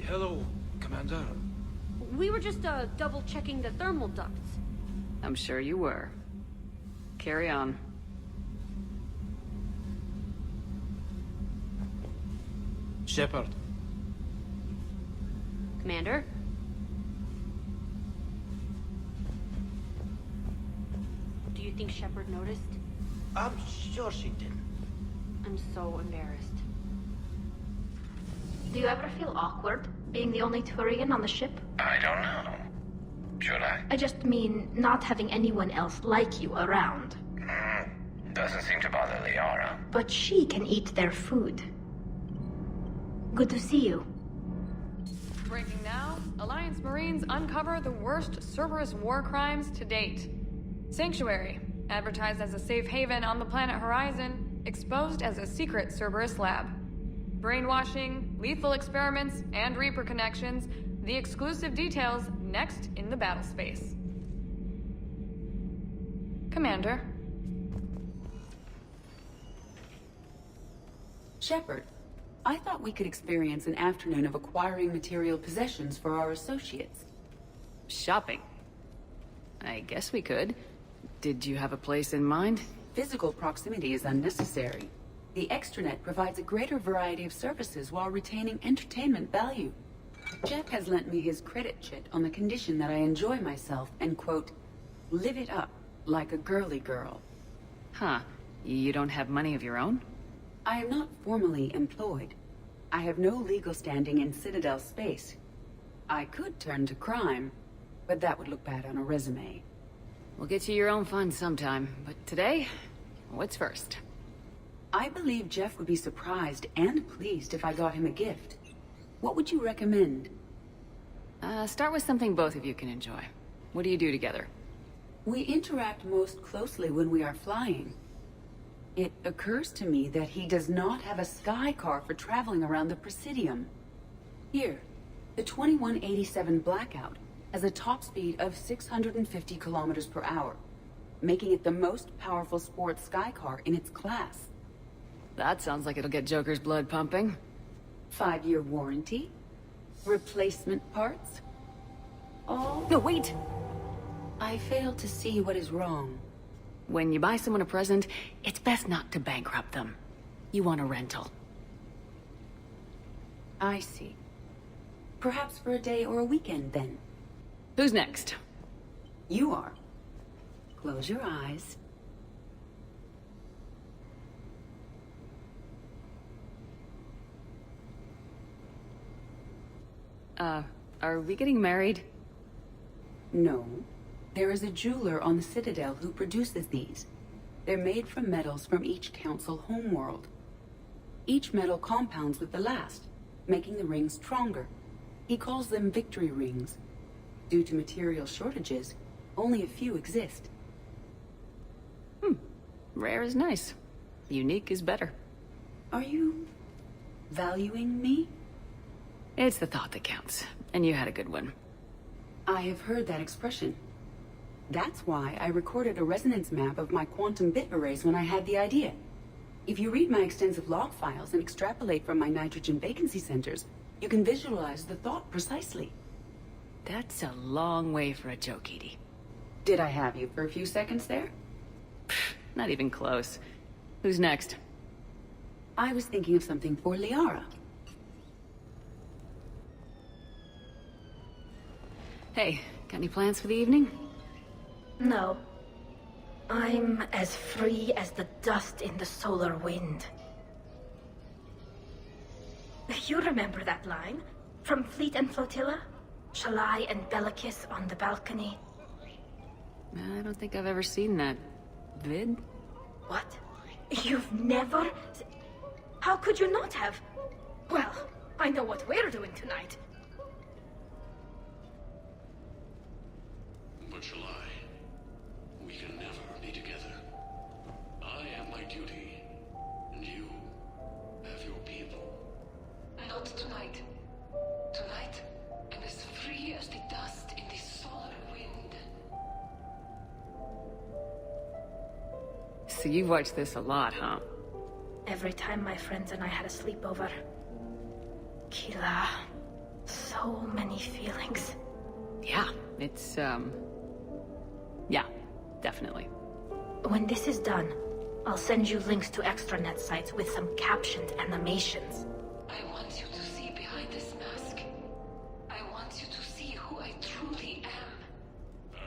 Hello, Commander. We were just, double-checking the thermal ducts. I'm sure you were. Carry on. Shepard. Commander? Do you think Shepard noticed? I'm sure she didn't. I'm so embarrassed. Do you ever feel awkward, being the only Turian on the ship? I don't know. Should I? I just mean not having anyone else like you around. Doesn't seem to bother Liara. But she can eat their food. Good to see you. Breaking now, Alliance Marines uncover the worst Cerberus war crimes to date. Sanctuary, advertised as a safe haven on the planet Horizon, exposed as a secret Cerberus lab. Brainwashing, lethal experiments, and Reaper connections, the exclusive details next in the battle space. Commander. Shepard, I thought we could experience an afternoon of acquiring material possessions for our associates. Shopping? I guess we could. Did you have a place in mind? Physical proximity is unnecessary. The extranet provides a greater variety of services while retaining entertainment value. Jeff has lent me his credit chit on the condition that I enjoy myself and, quote, live it up like a girly girl. Huh. You don't have money of your own? I am not formally employed. I have no legal standing in Citadel space. I could turn to crime, but that would look bad on a resume. We'll get you your own fun sometime, but today, what's first? I believe Jeff would be surprised and pleased if I got him a gift. What would you recommend? Start with something both of you can enjoy. What do you do together? We interact most closely when we are flying. It occurs to me that he does not have a sky car for traveling around the Presidium. Here, the 2187 Blackout has a top speed of 650 kilometers per hour, making it the most powerful sports sky car in its class. That sounds like it'll get Joker's blood pumping. 5-year warranty, replacement parts, all... No, wait! I fail to see what is wrong. When you buy someone a present, it's best not to bankrupt them. You want a rental. I see. Perhaps for a day or a weekend, then. Who's next? You are. Close your eyes. Are we getting married? No. There is a jeweler on the Citadel who produces these. They're made from metals from each council homeworld. Each metal compounds with the last, making the rings stronger. He calls them victory rings. Due to material shortages, only a few exist. Rare is nice. Unique is better. Are you valuing me? It's the thought that counts, and you had a good one. I have heard that expression. That's why I recorded a resonance map of my quantum bit arrays when I had the idea. If you read my extensive log files and extrapolate from my nitrogen vacancy centers, you can visualize the thought precisely. That's a long way for a joke, Edie. Did I have you for a few seconds there? Not even close. Who's next? I was thinking of something for Liara. Hey, got any plans for the evening? No. I'm as free as the dust in the solar wind. You remember that line? From Fleet and Flotilla? Shalai and Bellicus on the balcony? I don't think I've ever seen that vid. What? You've never... How could you not have? Well, I know what we're doing tonight. But shall I? We can never be together. I have my duty, and you have your people. Not tonight. Tonight, I'm as free as the dust in the solar wind. So you've watched this a lot, huh? Every time my friends and I had a sleepover. Kila. So many feelings. Yeah, it's, yeah, definitely. When this is done, I'll send you links to extranet sites with some captioned animations. I want you to see behind this mask. I want you to see who I truly am. I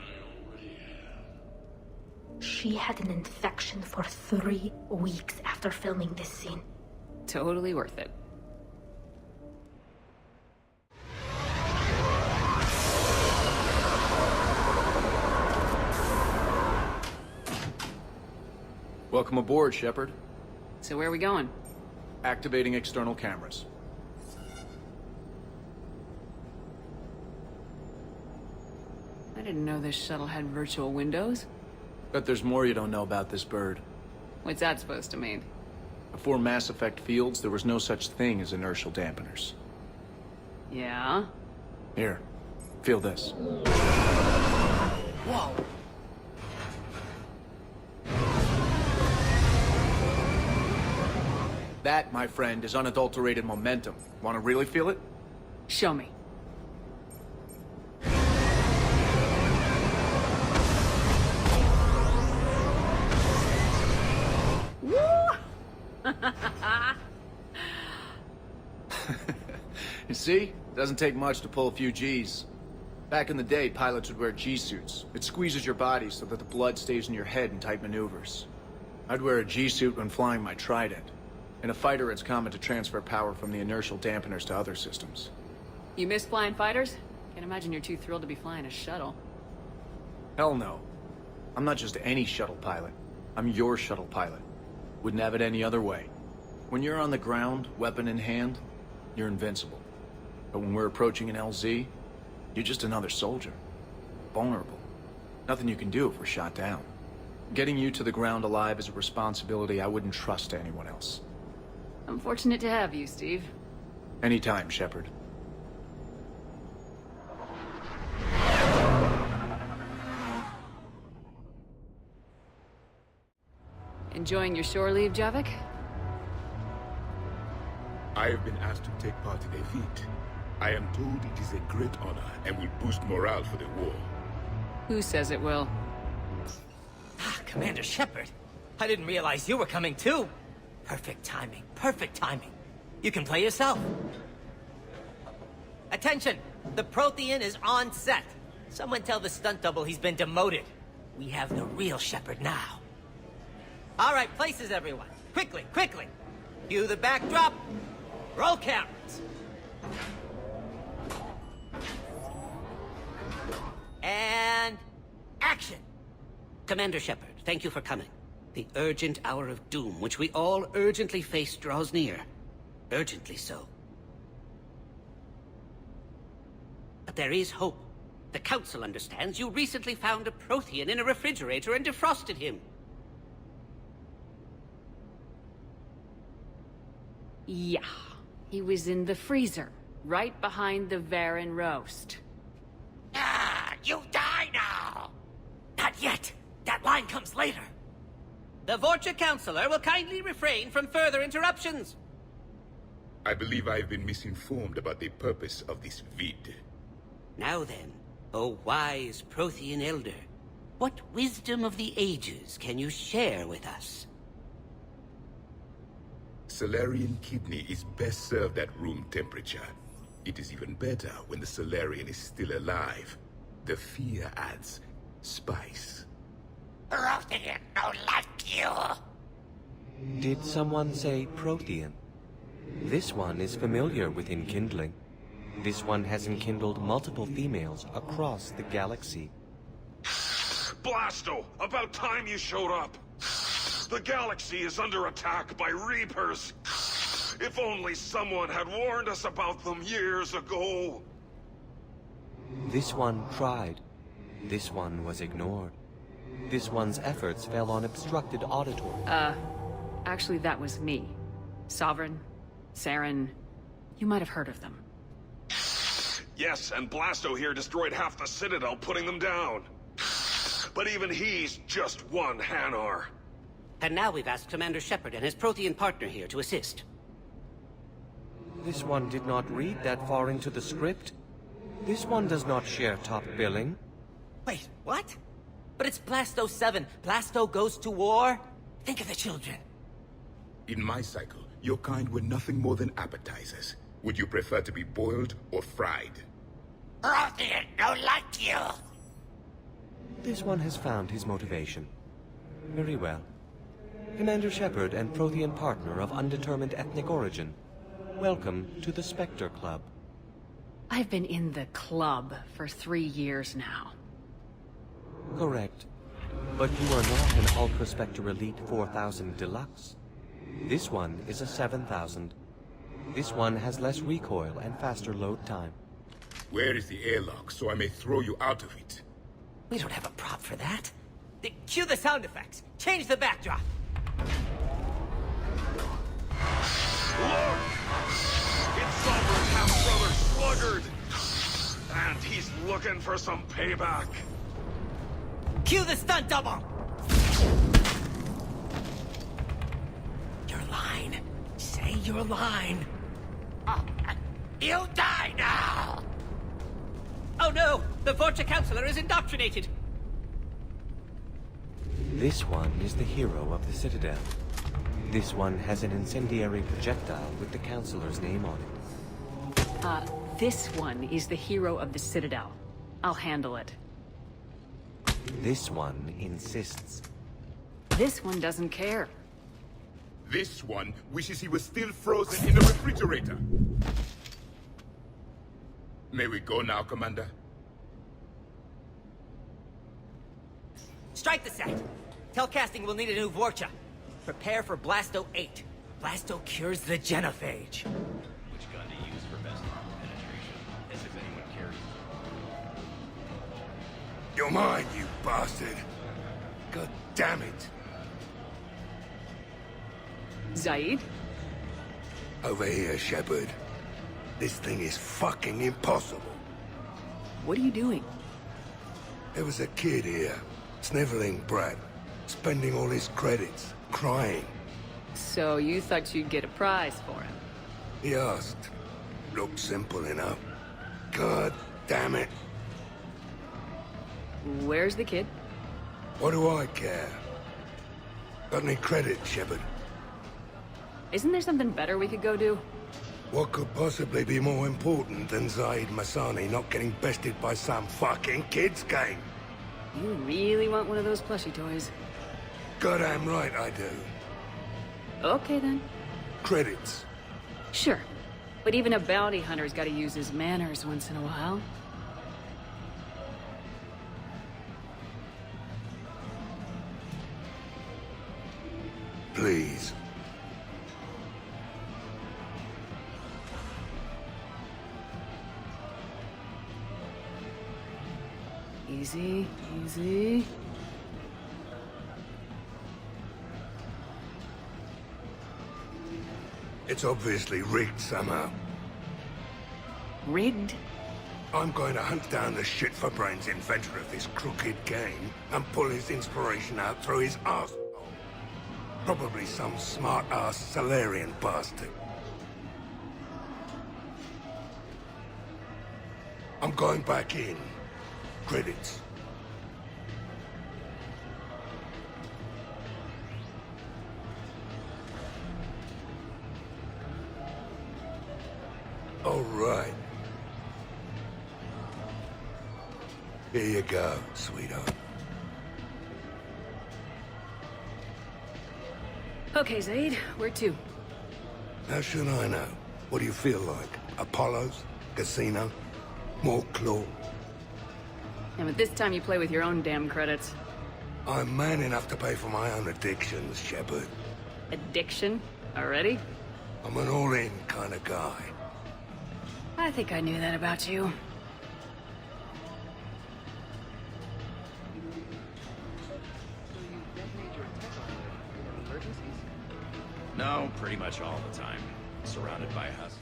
already have. She had an infection for 3 weeks after filming this scene. Totally worth it. Welcome aboard, Shepard. So where are we going? Activating external cameras. I didn't know this shuttle had virtual windows. Bet there's more you don't know about this bird. What's that supposed to mean? Before Mass Effect fields, there was no such thing as inertial dampeners. Yeah? Here, feel this. Whoa! That, my friend, is unadulterated momentum. Want to really feel it? Show me. You see? Doesn't take much to pull a few Gs. Back in the day, pilots would wear G-suits. It squeezes your body so that the blood stays in your head in tight maneuvers. I'd wear a G-suit when flying my Trident. In a fighter, it's common to transfer power from the inertial dampeners to other systems. You miss flying fighters? Can't imagine you're too thrilled to be flying a shuttle. Hell no. I'm not just any shuttle pilot. I'm your shuttle pilot. Wouldn't have it any other way. When you're on the ground, weapon in hand, you're invincible. But when we're approaching an LZ, you're just another soldier. Vulnerable. Nothing you can do if we're shot down. Getting you to the ground alive is a responsibility I wouldn't trust to anyone else. I'm fortunate to have you, Steve. Anytime, Shepard. Enjoying your shore leave, Javik? I have been asked to take part in a feat. I am told it is a great honor and will boost morale for the war. Who says it will? Ah, Commander Shepard. I didn't realize you were coming too. Perfect timing, perfect timing. You can play yourself. Attention! The Prothean is on set. Someone tell the stunt double he's been demoted. We have the real Shepard now. All right, places everyone. Quickly, quickly. Cue the backdrop. Roll cameras. And action. Commander Shepard, thank you for coming. The urgent hour of doom, which we all urgently face, draws near. Urgently so. But there is hope. The Council understands you recently found a Prothean in a refrigerator and defrosted him. Yeah. He was in the freezer, right behind the Varen roast. Ah, you die now! Not yet. That line comes later. The Vorcha Counselor will kindly refrain from further interruptions. I believe I have been misinformed about the purpose of this vid. Now then, O wise Prothean Elder, what wisdom of the ages can you share with us? Salarian kidney is best served at room temperature. It is even better when the Salarian is still alive. The fear adds spice. Prothean don't like you. Did someone say Prothean? This one is familiar with enkindling. This one has enkindled multiple females across the galaxy. Blasto! About time you showed up! The galaxy is under attack by Reapers! If only someone had warned us about them years ago! This one tried. This one was ignored. This one's efforts fell on obstructed auditory. Actually that was me. Sovereign, Saren, you might have heard of them. Yes, and Blasto here destroyed half the Citadel, putting them down. But even he's just one Hanar. And now we've asked Commander Shepard and his Prothean partner here to assist. This one did not read that far into the script. This one does not share top billing. Wait, what? But it's Blasto 7. Blasto goes to war? Think of the children. In my cycle, your kind were nothing more than appetizers. Would you prefer to be boiled or fried? Prothean don't like you. This one has found his motivation. Very well. Commander Shepard and Prothean partner of undetermined ethnic origin. Welcome to the Spectre Club. I've been in the club for 3 years now. Correct. But you are not an Ultra Spectre Elite 4000 Deluxe. This one is a 7000. This one has less recoil and faster load time. Where is the airlock so I may throw you out of it? We don't have a prop for that. Cue the sound effects. Change the backdrop. Look! It's Sovereign half-brother Sluggard! And he's looking for some payback. Cue the stunt double! Your line. Say your line. You die now! Oh no! The Vorcha Counselor is indoctrinated! This one is the hero of the Citadel. This one has an incendiary projectile with the Counselor's name on it. This one is the hero of the Citadel. I'll handle it. This one insists. This one doesn't care. This one wishes he was still frozen in the refrigerator. May we go now, Commander? Strike the set! Telcasting will need a new Vorcha. Prepare for Blasto 8. Blasto cures the genophage. Which gun to use for best armor penetration, as if anyone cares. You're mine, you bastard. God damn it. Zaid? Over here, Shepard. This thing is fucking impossible. What are you doing? There was a kid here, sniveling brat, spending all his credits, crying. So you thought you'd get a prize for him? He asked. Looked simple enough. God damn it. Where's the kid? What do I care? Got any credit, Shepard? Isn't there something better we could go do? What could possibly be more important than Zaid Masani not getting bested by some fucking kids game? You really want one of those plushie toys? Goddamn right I do. Okay then. Credits. Sure. But even a bounty hunter's gotta use his manners once in a while. Please. Easy, easy. It's obviously rigged somehow. Rigged? I'm going to hunt down the shit-for-brains inventor of this crooked game and pull his inspiration out through his arsehole. Probably some smart-ass Salarian bastard. I'm going back in. Credits. All right. Here you go, sweetheart. Okay, Zaid, where to? How should I know? What do you feel like? Apollo's? Casino? More claw? And at this time you play with your own damn credits. I'm man enough to pay for my own addictions, Shepard. Addiction? Already? I'm an all-in kind of guy. I think I knew that about you. No, pretty much all the time. Surrounded by husks.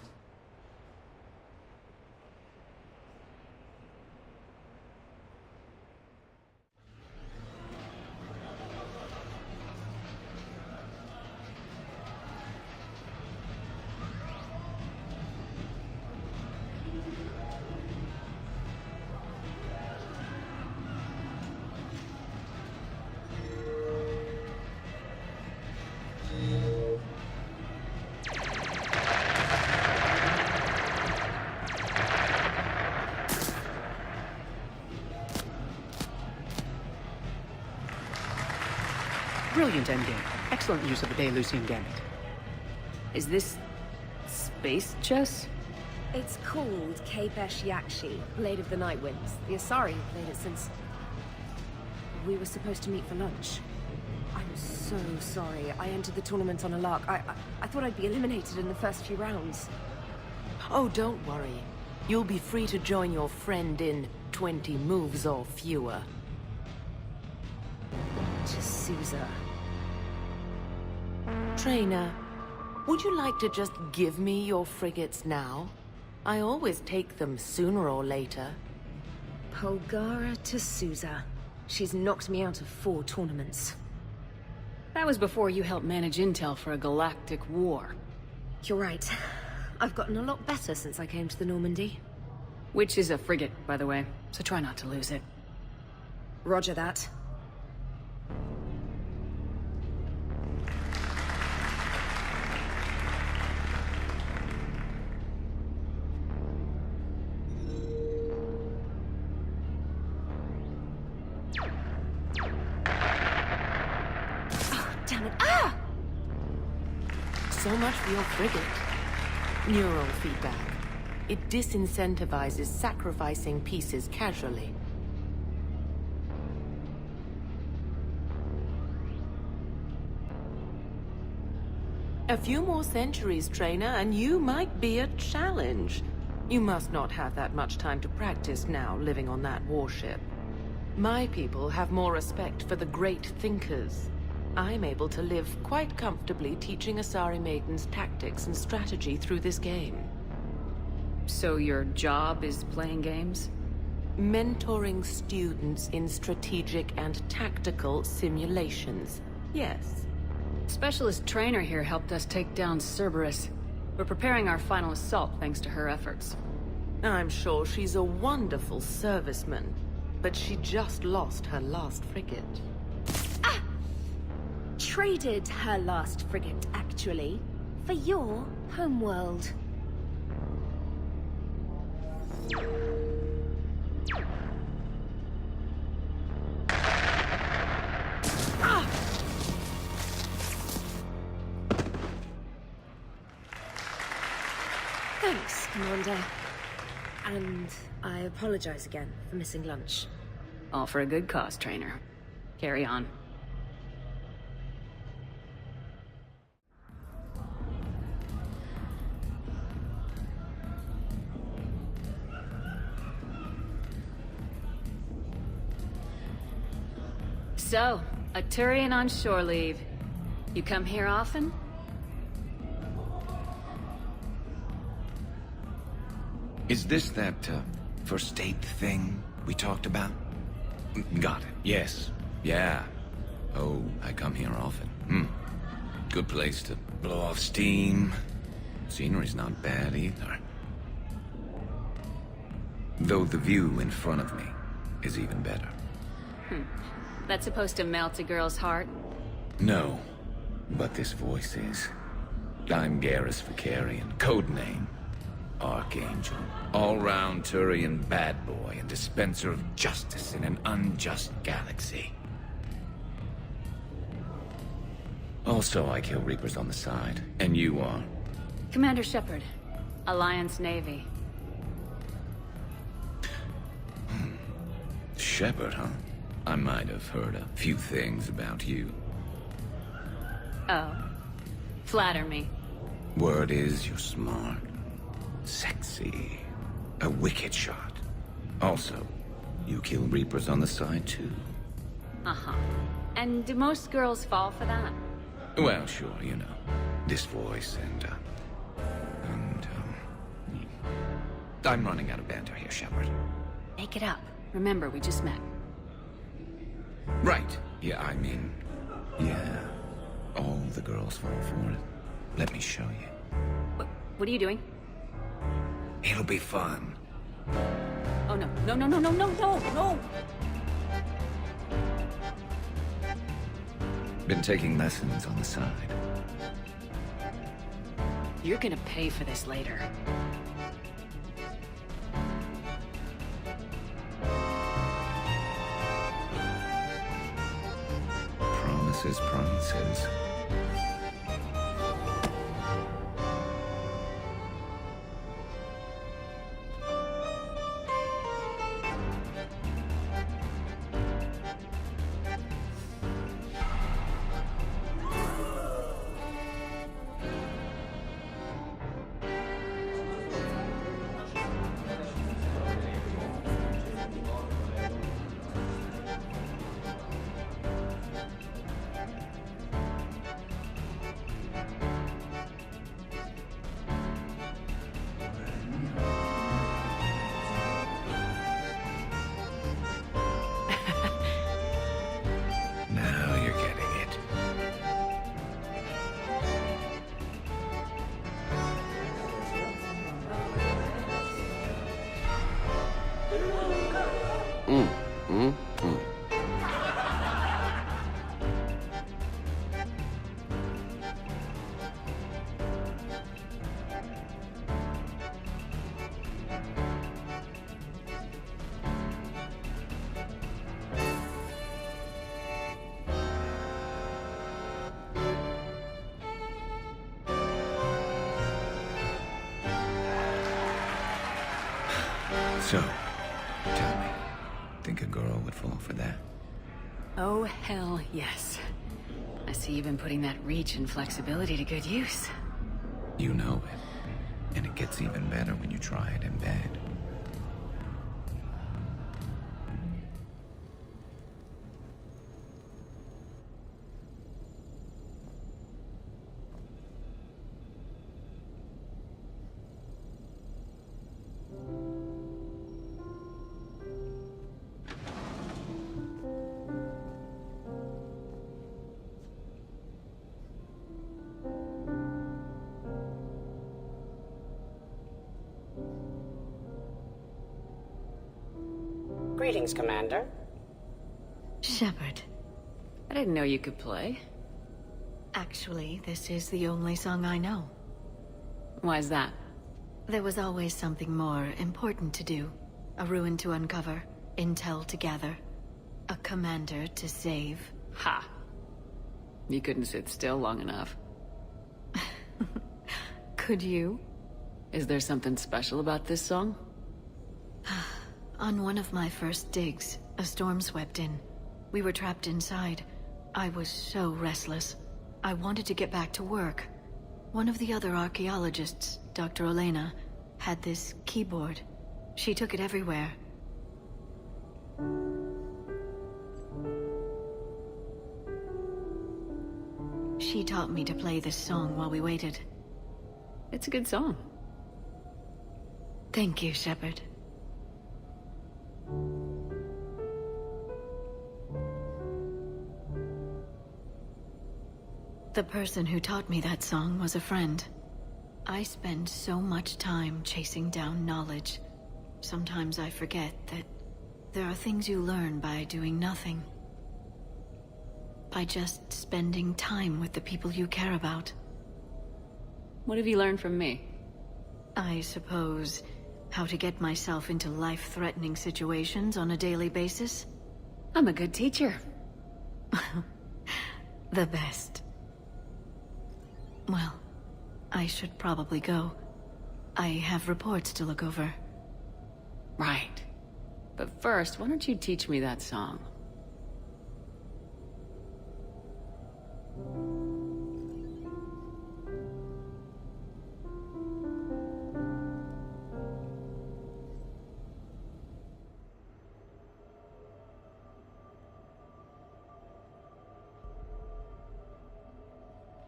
Brilliant endgame. Excellent use of the Delusian Gambit. Is this... space chess? It's called Kapesh Yakshi, Blade of the Night Winds. The Asari have played it since... we were supposed to meet for lunch. I'm so sorry. I entered the tournament on a lark. I thought I'd be eliminated in the first few rounds. Oh, don't worry. You'll be free to join your friend in 20 moves or fewer. T'Souza. Trainer, would you like to just give me your frigates now? I always take them sooner or later. Polgara T'Souza. She's knocked me out of 4 tournaments. That was before you helped manage intel for a galactic war. You're right. I've gotten a lot better since I came to the Normandy. Which is a frigate, by the way, so try not to lose it. Roger that. So much for your frigate. Neural feedback. It disincentivizes sacrificing pieces casually. A few more centuries, Trainer, and you might be a challenge. You must not have that much time to practice now, living on that warship. My people have more respect for the great thinkers. I'm able to live quite comfortably teaching Asari maidens tactics and strategy through this game. So your job is playing games? Mentoring students in strategic and tactical simulations. Yes. Specialist trainer here helped us take down Cerberus. We're preparing our final assault thanks to her efforts. I'm sure she's a wonderful serviceman, but she just lost her last frigate. Traded her last frigate, actually, for your homeworld. Thanks, Commander. And I apologize again for missing lunch. All for a good cause, Trainer. Carry on. So, a Turian on shore leave. You come here often? Is this that, first aid thing we talked about? Got it. Yes. Yeah. Oh, I come here often. Good place to blow off steam. Scenery's not bad either. Though the view in front of me is even better. That's supposed to melt a girl's heart? No, but this voice is. I'm Garrus Vicarian, codename Archangel. All-round Turian bad boy and dispenser of justice in an unjust galaxy. Also, I kill Reapers on the side, and you are? Commander Shepard, Alliance Navy. Shepard, huh? I might have heard a few things about you. Oh. Flatter me. Word is you're smart. Sexy. A wicked shot. Also, you kill Reapers on the side, too. Uh-huh. And do most girls fall for that? Well, sure, you know. This voice and I'm running out of banter here, Shepard. Make it up. Remember, we just met. Right. Yeah, I mean... yeah. All the girls fall for it. Let me show you. What are you doing? It'll be fun. Oh, no. No, no, no, no, no, no, no! Been taking lessons on the side. You're gonna pay for this later. else's promises. Now you're getting it. So, tell me, think a girl would fall for that? Oh, hell yes. I see you've been putting that reach and flexibility to good use. You know it. And it gets even better when you try it in bed. Greetings, Commander. Shepard. I didn't know you could play. Actually, this is the only song I know. Why's that? There was always something more important to do. A ruin to uncover, intel to gather, a commander to save. Ha! You couldn't sit still long enough. Could you? Is there something special about this song? On one of my first digs, a storm swept in. We were trapped inside. I was so restless. I wanted to get back to work. One of the other archaeologists, Dr. Elena, had this keyboard. She took it everywhere. She taught me to play this song while we waited. It's a good song. Thank you, Shepard. The person who taught me that song was a friend. I spend so much time chasing down knowledge. Sometimes I forget that there are things you learn by doing nothing. By just spending time with the people you care about. What have you learned from me? I suppose how to get myself into life-threatening situations on a daily basis. I'm a good teacher. The best. Well, I should probably go. I have reports to look over. Right. But first, why don't you teach me that song?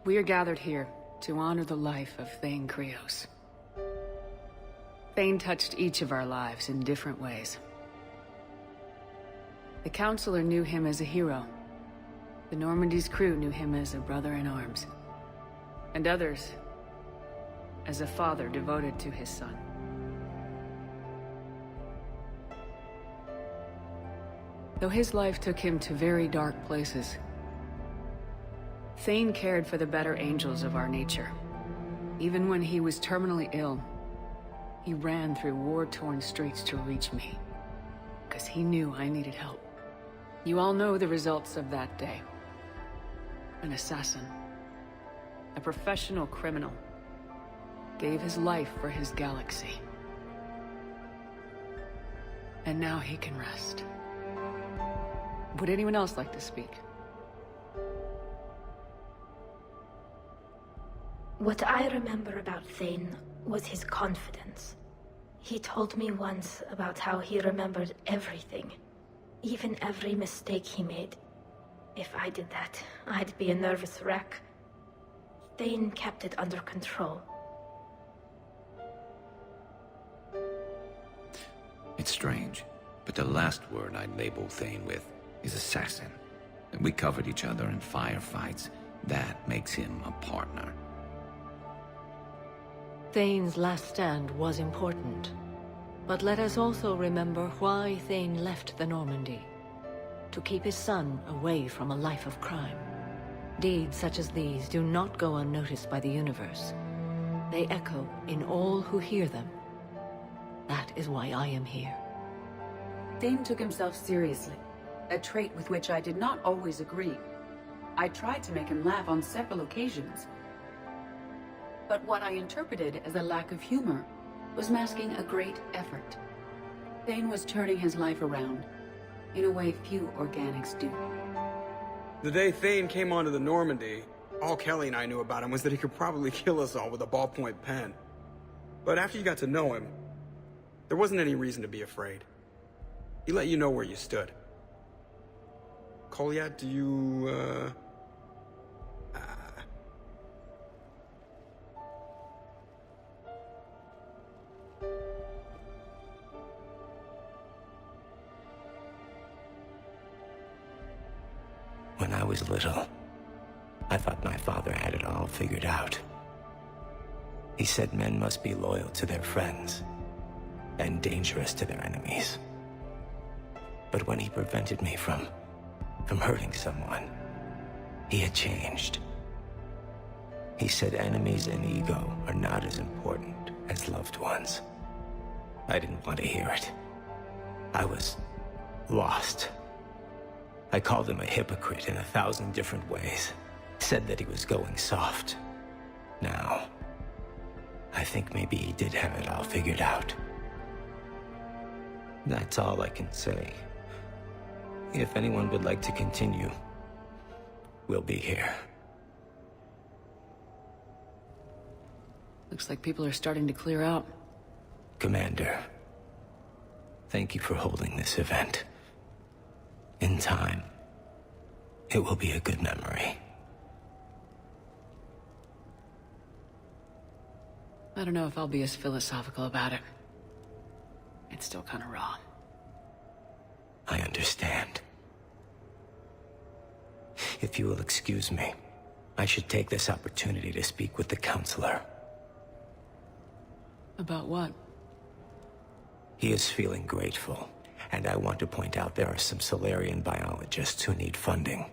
We are gathered here to honor the life of Thane Krios. Thane touched each of our lives in different ways. The Counselor knew him as a hero. The Normandy's crew knew him as a brother in arms. And others as a father devoted to his son. Though his life took him to very dark places, Thane cared for the better angels of our nature. Even when he was terminally ill, he ran through war-torn streets to reach me, because he knew I needed help. You all know the results of that day. An assassin. A professional criminal. Gave his life for his galaxy. And now he can rest. Would anyone else like to speak? What I remember about Thane was his confidence. He told me once about how he remembered everything, even every mistake he made. If I did that, I'd be a nervous wreck. Thane kept it under control. It's strange, but the last word I'd label Thane with is assassin. We covered each other in firefights. That makes him a partner. Thane's last stand was important. But let us also remember why Thane left the Normandy. To keep his son away from a life of crime. Deeds such as these do not go unnoticed by the universe. They echo in all who hear them. That is why I am here. Thane took himself seriously, a trait with which I did not always agree. I tried to make him laugh on several occasions. But what I interpreted as a lack of humor was masking a great effort. Thane was turning his life around, in a way few organics do. The day Thane came onto the Normandy, all Kelly and I knew about him was that he could probably kill us all with a ballpoint pen. But after you got to know him, there wasn't any reason to be afraid. He let you know where you stood. Kolyat, do you, When I was little, I thought my father had it all figured out. He said men must be loyal to their friends and dangerous to their enemies. But when he prevented me from hurting someone, he had changed. He said enemies and ego are not as important as loved ones. I didn't want to hear it. I was lost. I called him a hypocrite in 1,000 different ways. Said that he was going soft. Now, I think maybe he did have it all figured out. That's all I can say. If anyone would like to continue, we'll be here. Looks like people are starting to clear out. Commander, thank you for holding this event. In time, it will be a good memory. I don't know if I'll be as philosophical about it. It's still kind of raw. I understand. If you will excuse me, I should take this opportunity to speak with the counselor. About what? He is feeling grateful, and I want to point out there are some Solarian biologists who need funding.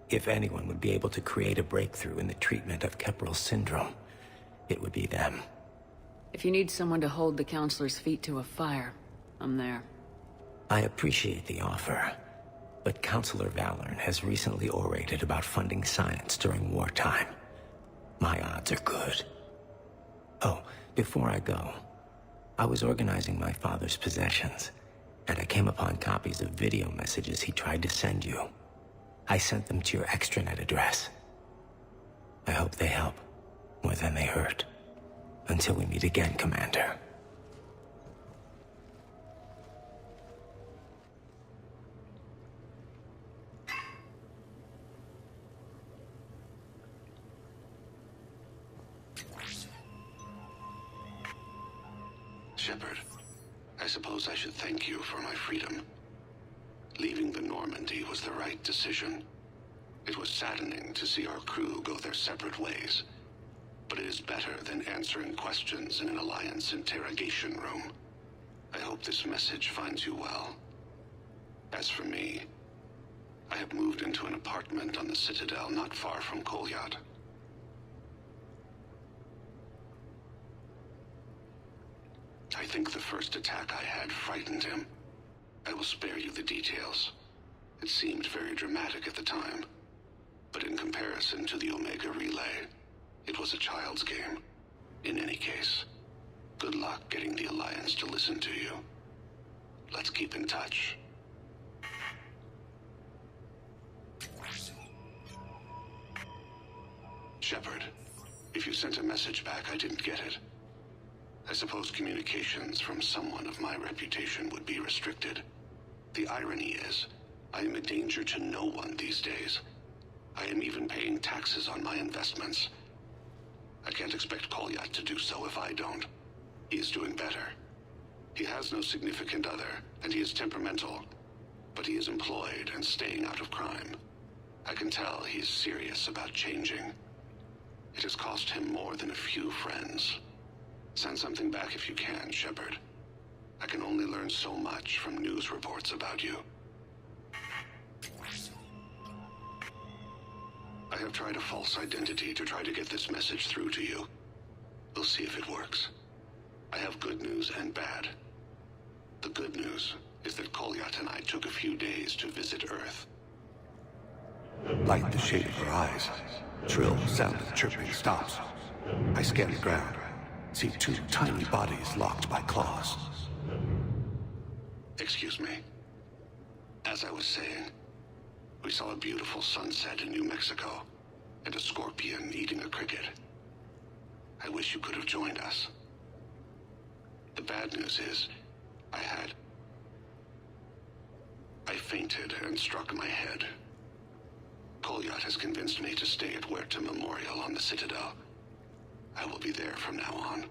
If anyone would be able to create a breakthrough in the treatment of Keppel's syndrome, it would be them. If you need someone to hold the counselor's feet to a fire, I'm there. I appreciate the offer, but Counselor Valorn has recently orated about funding science during wartime. My odds are good. Oh, before I go, I was organizing my father's possessions, and I came upon copies of video messages he tried to send you. I sent them to your extranet address. I hope they help, more than they hurt. Until we meet again, Commander. Shepard, I suppose I should thank you for my freedom. Leaving the Normandy was the right decision. It was saddening to see our crew go their separate ways, but it is better than answering questions in an Alliance interrogation room. I hope this message finds you well. As for me, I have moved into an apartment on the Citadel not far from Kolyat. I think the first attack I had frightened him. I will spare you the details. It seemed very dramatic at the time. But in comparison to the Omega Relay, it was a child's game. In any case, good luck getting the Alliance to listen to you. Let's keep in touch. Shepard, if you sent a message back, I didn't get it. I suppose communications from someone of my reputation would be restricted. The irony is, I am a danger to no one these days. I am even paying taxes on my investments. I can't expect Kolyat to do so if I don't. He is doing better. He has no significant other, and he is temperamental. But he is employed and staying out of crime. I can tell he is serious about changing. It has cost him more than a few friends. Send something back if you can, Shepard. I can only learn so much from news reports about you. I have tried a false identity to try to get this message through to you. We'll see if it works. I have good news and bad. The good news is that Kolyat and I took a few days to visit Earth. Light the shade of her eyes. Shrill sound of chirping stops. I scan the ground. See two tiny bodies locked by claws. Excuse me. As I was saying, we saw a beautiful sunset in New Mexico, and a scorpion eating a cricket. I wish you could have joined us. The bad news is, I fainted and struck my head. Kolyat has convinced me to stay at Huerta Memorial on the Citadel. I will be there from now on.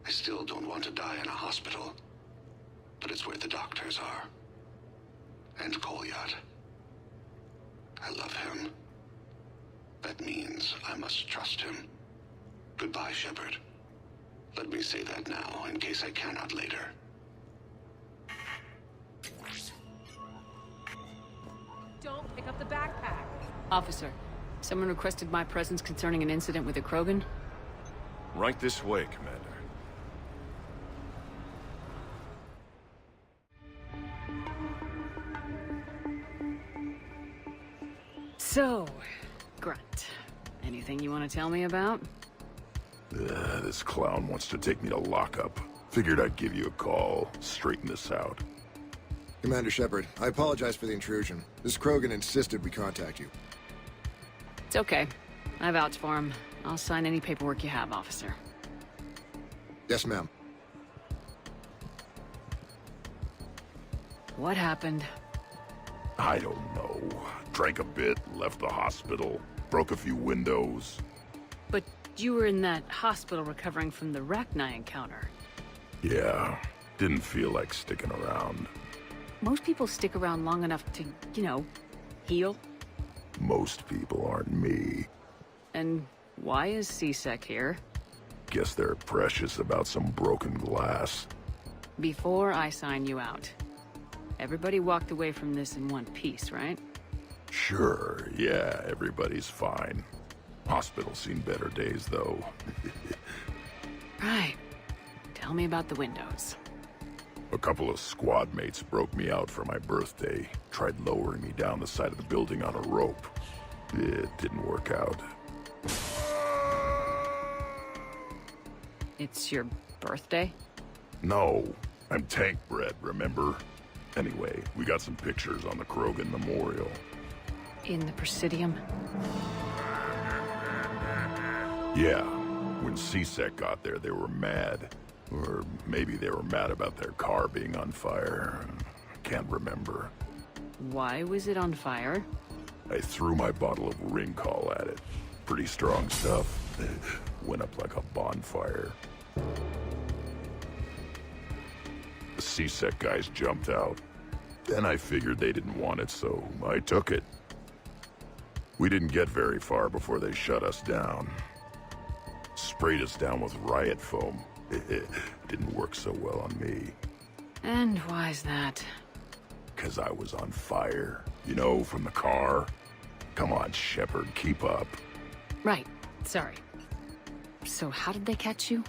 I still don't want to die in a hospital, but it's where the doctors are. And Kolyat. I love him. That means I must trust him. Goodbye, Shepard. Let me say that now, in case I cannot later. Don't pick up the backpack. Officer, someone requested my presence concerning an incident with a Krogan. Right this way, Commander. So, Grunt, anything you want to tell me about? This clown wants to take me to lockup. Figured I'd give you a call, straighten this out. Commander Shepard, I apologize for the intrusion. This Krogan insisted we contact you. It's okay. I vouch for him. I'll sign any paperwork you have, officer. Yes, ma'am. What happened? I don't know. Drank a bit, left the hospital, broke a few windows. But you were in that hospital recovering from the Rachni encounter. Yeah, didn't feel like sticking around. Most people stick around long enough to, you know, heal. Most people aren't me. And why is C-Sec here? Guess they're precious about some broken glass. Before I sign you out, everybody walked away from this in one piece, right? Sure, yeah, everybody's fine. Hospital's seen better days, though. Right. Tell me about the windows. A couple of squad mates broke me out for my birthday. Tried lowering me down the side of the building on a rope. It didn't work out. It's your birthday? No, I'm tank bred, remember? Anyway, we got some pictures on the Krogan Memorial. In the Presidium? Yeah, when C-Sec got there, they were mad. Or maybe they were mad about their car being on fire. Can't remember. Why was it on fire? I threw my bottle of ring call at it. Pretty strong stuff. Went up like a bonfire. The C-Sec guys jumped out. Then I figured they didn't want it, so I took it. We didn't get very far before they shut us down. Sprayed us down with riot foam. Didn't work so well on me. And why's that? 'Cause I was on fire. You know, from the car. Come on, Shepard, keep up. Right. Sorry. So how did they catch you?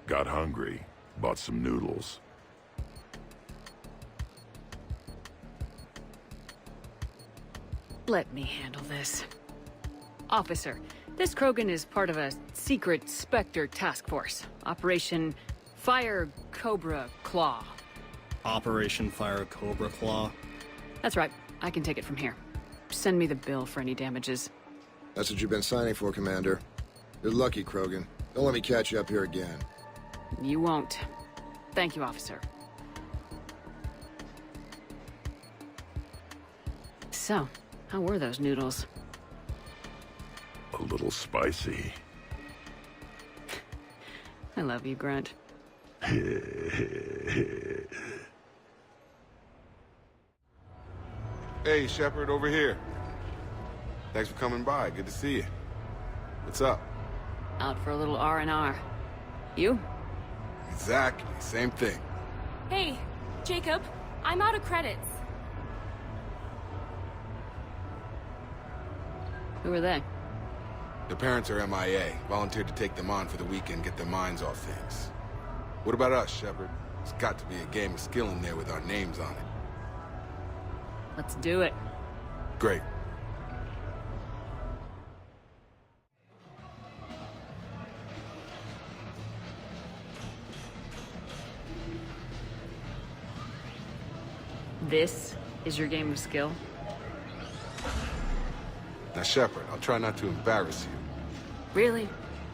Got hungry. Bought some noodles. Let me handle this. Officer, this Krogan is part of a secret Spectre task force. Operation Fire Cobra Claw. Operation Fire Cobra Claw? That's right. I can take it from here. Send me the bill for any damages. That's what you've been signing for, Commander. You're lucky, Krogan. Don't let me catch you up here again. You won't. Thank you, officer. So, how were those noodles? A little spicy. I love you, Grunt. Hey, Shepard, over here. Thanks for coming by. Good to see you. What's up? Out for a little R&R. You? Exactly. Same thing. Hey, Jacob. I'm out of credits. Who are they? Their parents are MIA. Volunteered to take them on for the weekend, get their minds off things. What about us, Shepard? There's got to be a game of skill in there with our names on it. Let's do it. Great. This is your game of skill? Now, Shepard, I'll try not to embarrass you. Really?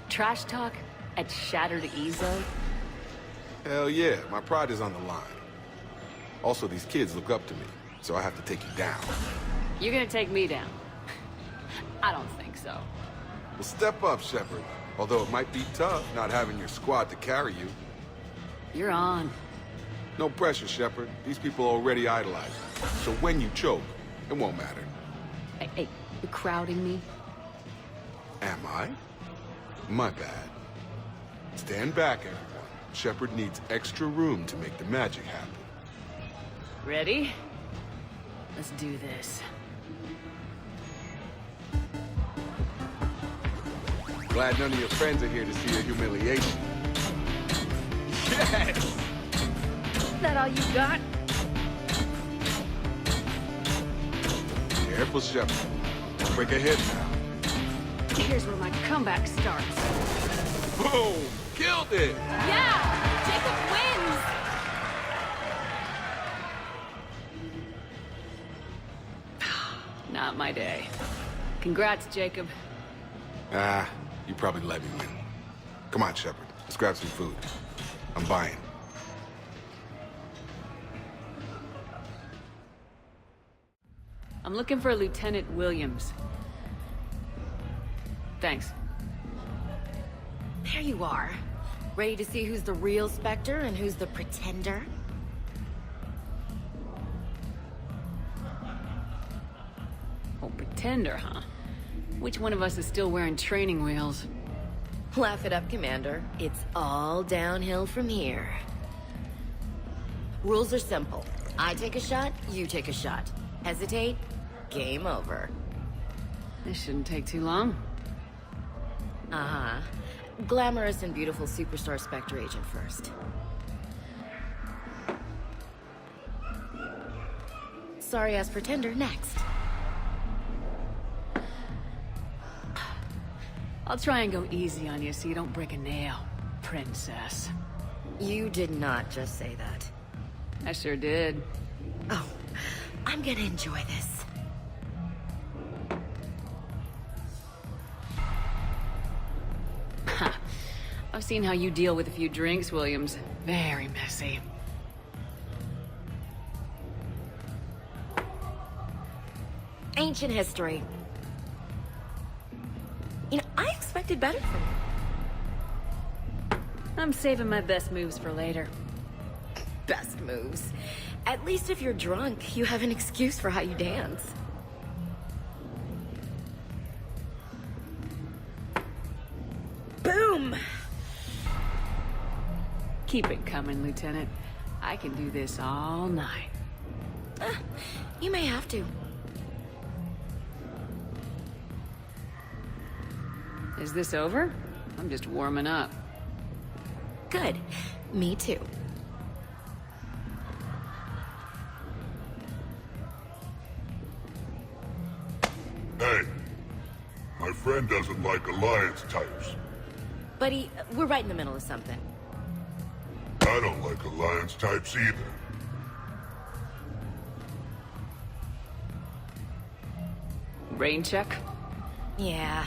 Trash talk? At Shattered Ezo? Hell yeah, my pride is on the line. Also, these kids look up to me, so I have to take you down. You're gonna take me down? I don't think so. Well, step up, Shepard. Although it might be tough not having your squad to carry you. You're on. No pressure, Shepard. These people already idolize you. So when you choke, it won't matter. Hey, you're crowding me? Am I? My bad. Stand back, everyone. Shepard needs extra room to make the magic happen. Ready? Let's do this. Glad none of your friends are here to see your humiliation. Yes! Is that all you got? Careful, Shepard. Don't break a hip now. Here's where my comeback starts. Boom! Killed it! Yeah! Jacob wins! Not my day. Congrats, Jacob. Ah, you probably let me win. Come on, Shepard. Let's grab some food. I'm buying. I'm looking for Lieutenant Williams. Thanks. There you are. Ready to see who's the real Spectre and who's the pretender? Oh, pretender, huh? Which one of us is still wearing training wheels? Laugh it up, Commander. It's all downhill from here. Rules are simple. I take a shot, you take a shot. Hesitate, game over. This shouldn't take too long. Uh-huh. Glamorous and beautiful superstar Spectre agent first. Sorry-ass pretender next. I'll try and go easy on you so you don't break a nail, princess. You did not just say that. I sure did. Oh, I'm gonna enjoy this. Ha! I've seen how you deal with a few drinks, Williams. Very messy. Ancient history. You know, I expected better from you. I'm saving my best moves for later. Best moves. At least if you're drunk, you have an excuse for how you dance. Boom! Keep it coming, Lieutenant. I can do this all night. You may have to. Is this over? I'm just warming up. Good. Me too. Hey, my friend doesn't like Alliance types. Buddy, we're right in the middle of something. I don't like Alliance types either. Brain check? Yeah.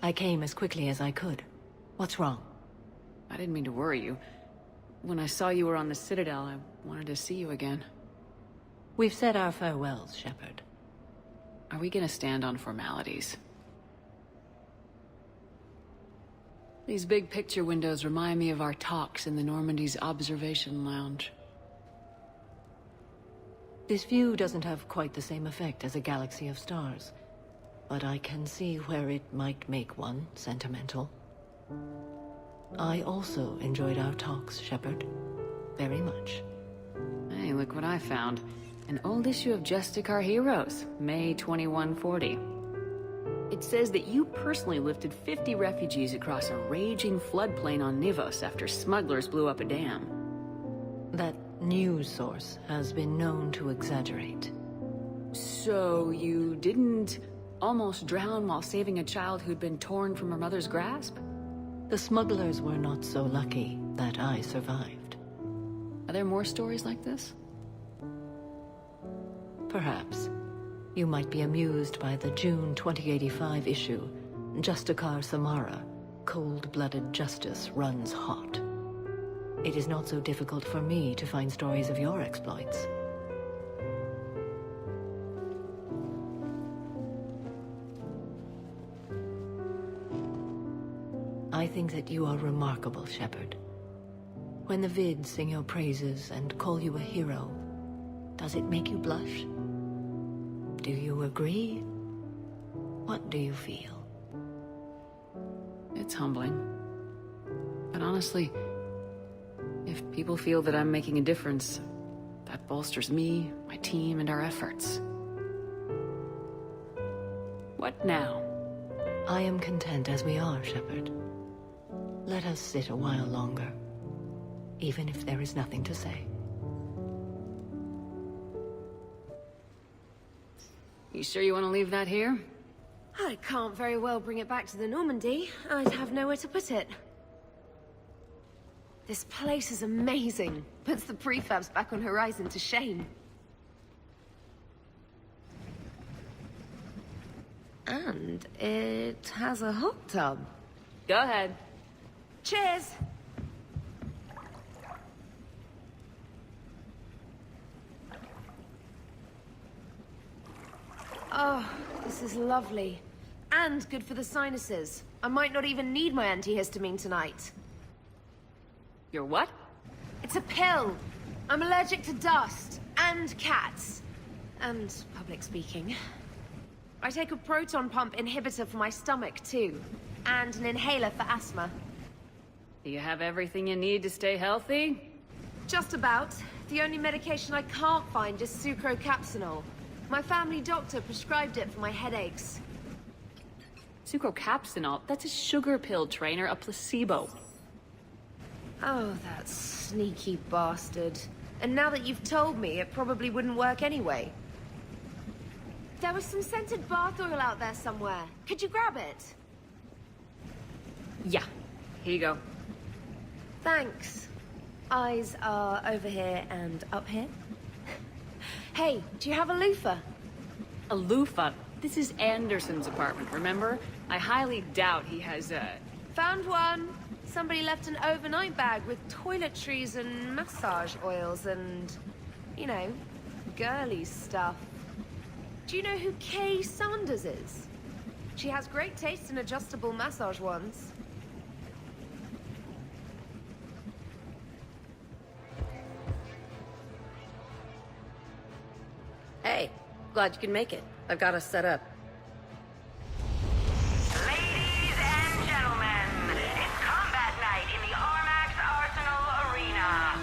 I came as quickly as I could. What's wrong? I didn't mean to worry you. When I saw you were on the Citadel, I wanted to see you again. We've said our farewells, Shepard. Are we gonna stand on formalities? These big picture windows remind me of our talks in the Normandy's observation lounge. This view doesn't have quite the same effect as a galaxy of stars, but I can see where it might make one sentimental. I also enjoyed our talks, Shepard. Very much. Hey, look what I found. An old issue of Justicar Heroes, May 2140. It says that you personally lifted 50 refugees across a raging floodplain on Nivos after smugglers blew up a dam. That news source has been known to exaggerate. So you didn't almost drown while saving a child who'd been torn from her mother's grasp? The smugglers were not so lucky that I survived. Are there more stories like this? Perhaps. You might be amused by the June 2085 issue, Justicar Samara, Cold-Blooded Justice Runs Hot. It is not so difficult for me to find stories of your exploits. I think that you are remarkable, Shepard. When the vids sing your praises and call you a hero, does it make you blush? Do you agree? What do you feel? It's humbling. But honestly, if people feel that I'm making a difference, that bolsters me, my team, and our efforts. What now? I am content as we are, Shepard. Let us sit a while longer, even if there is nothing to say. You sure you want to leave that here? I can't very well bring it back to the Normandy. I'd have nowhere to put it. This place is amazing. Puts the prefabs back on Horizon to shame. And it has a hot tub. Go ahead. Cheers! Oh, this is lovely. And good for the sinuses. I might not even need my antihistamine tonight. Your what? It's a pill. I'm allergic to dust. And cats. And public speaking. I take a proton pump inhibitor for my stomach, too. And an inhaler for asthma. Do you have everything you need to stay healthy? Just about. The only medication I can't find is sucrocapsinol. My family doctor prescribed it for my headaches. Sucrocapsinol? That's a sugar pill, Trainer, a placebo. Oh, that sneaky bastard. And now that you've told me, it probably wouldn't work anyway. There was some scented bath oil out there somewhere. Could you grab it? Yeah. Here you go. Thanks. Eyes are over here and up here. Hey, do you have a loofah? A loofah? This is Anderson's apartment, remember? I highly doubt he has a... Found one. Somebody left an overnight bag with toiletries and massage oils and, you know, girly stuff. Do you know who Kay Sanders is? She has great taste in adjustable massage ones. Hey, glad you can make it. I've got us set up. Ladies and gentlemen, it's combat night in the Armax Arsenal Arena.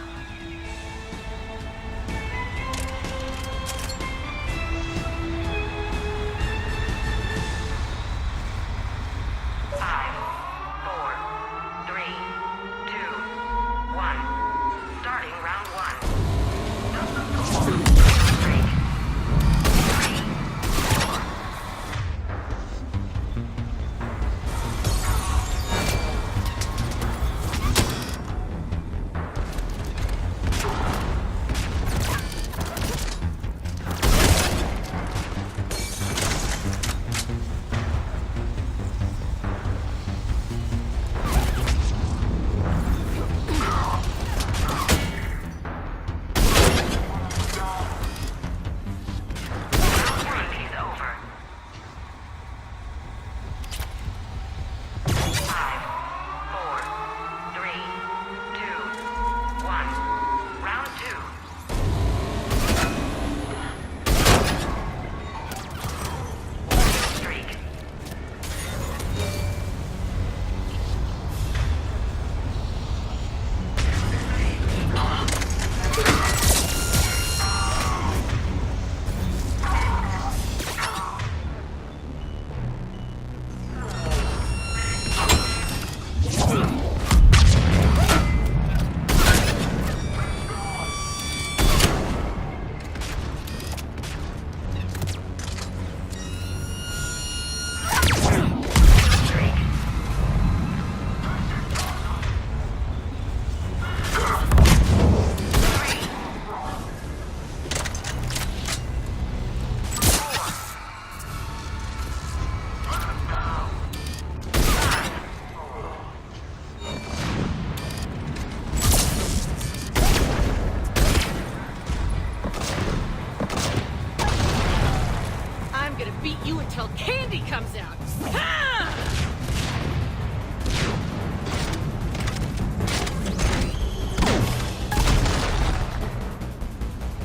candy comes out. Ah!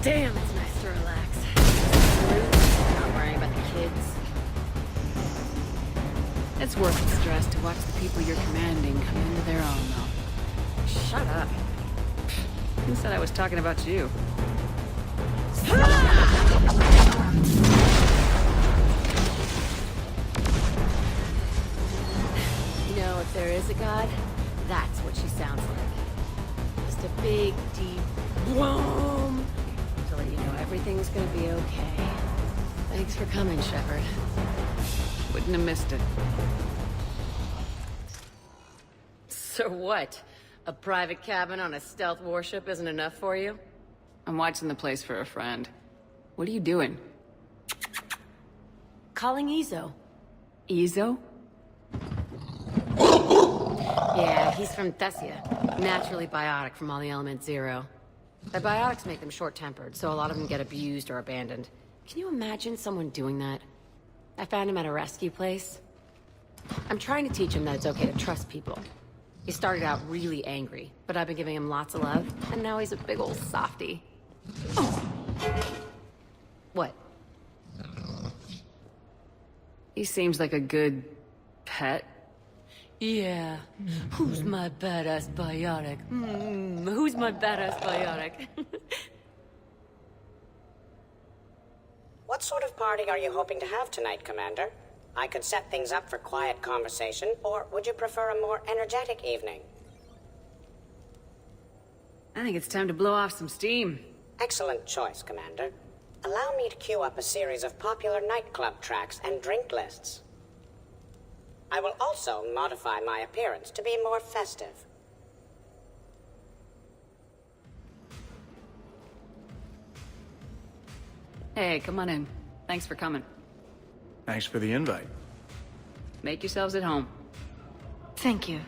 Damn, it's nice to relax. Not worrying about the kids. It's worth the stress to watch the people you're commanding come into their own, though. Shut up. Who said I was talking about you? You know, if there is a god, that's what she sounds like. Just a big, deep whoom to let you know everything's gonna be okay. Thanks for coming, Shepard. Wouldn't have missed it. So what? A private cabin on a stealth warship isn't enough for you? I'm watching the place for a friend. What are you doing? Calling Izo. Izo? Yeah, he's from Thessia. Naturally biotic from all the Element Zero. The biotics make them short-tempered, so a lot of them get abused or abandoned. Can you imagine someone doing that? I found him at a rescue place. I'm trying to teach him that it's okay to trust people. He started out really angry, but I've been giving him lots of love, and now he's a big old softie. Oh. What? He seems like a good pet. Yeah. Who's my badass biotic? Who's my badass biotic? What sort of party are you hoping to have tonight, Commander? I could set things up for quiet conversation, or would you prefer a more energetic evening? I think it's time to blow off some steam. Excellent choice, Commander. Allow me to queue up a series of popular nightclub tracks and drink lists. I will also modify my appearance to be more festive. Hey, come on in. Thanks for coming. Thanks for the invite. Make yourselves at home. Thank you.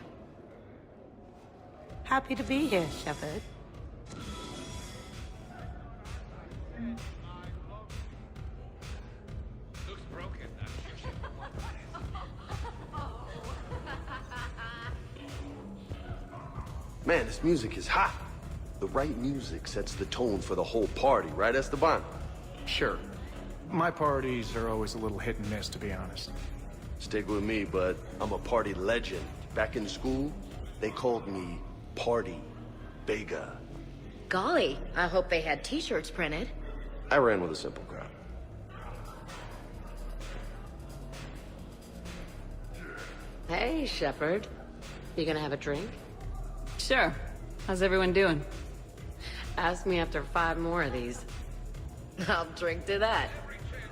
Happy to be here, Shepard. Man, this music is hot. The right music sets the tone for the whole party, right, Esteban? Sure. My parties are always a little hit and miss, to be honest. Stick with me, bud. I'm a party legend. Back in school, they called me Party Vega. Golly, I hope they had t-shirts printed. I ran with a simple crowd. Hey, Shepard. You gonna have a drink? Sure. How's everyone doing? Ask me after 5 more of these. I'll drink to that.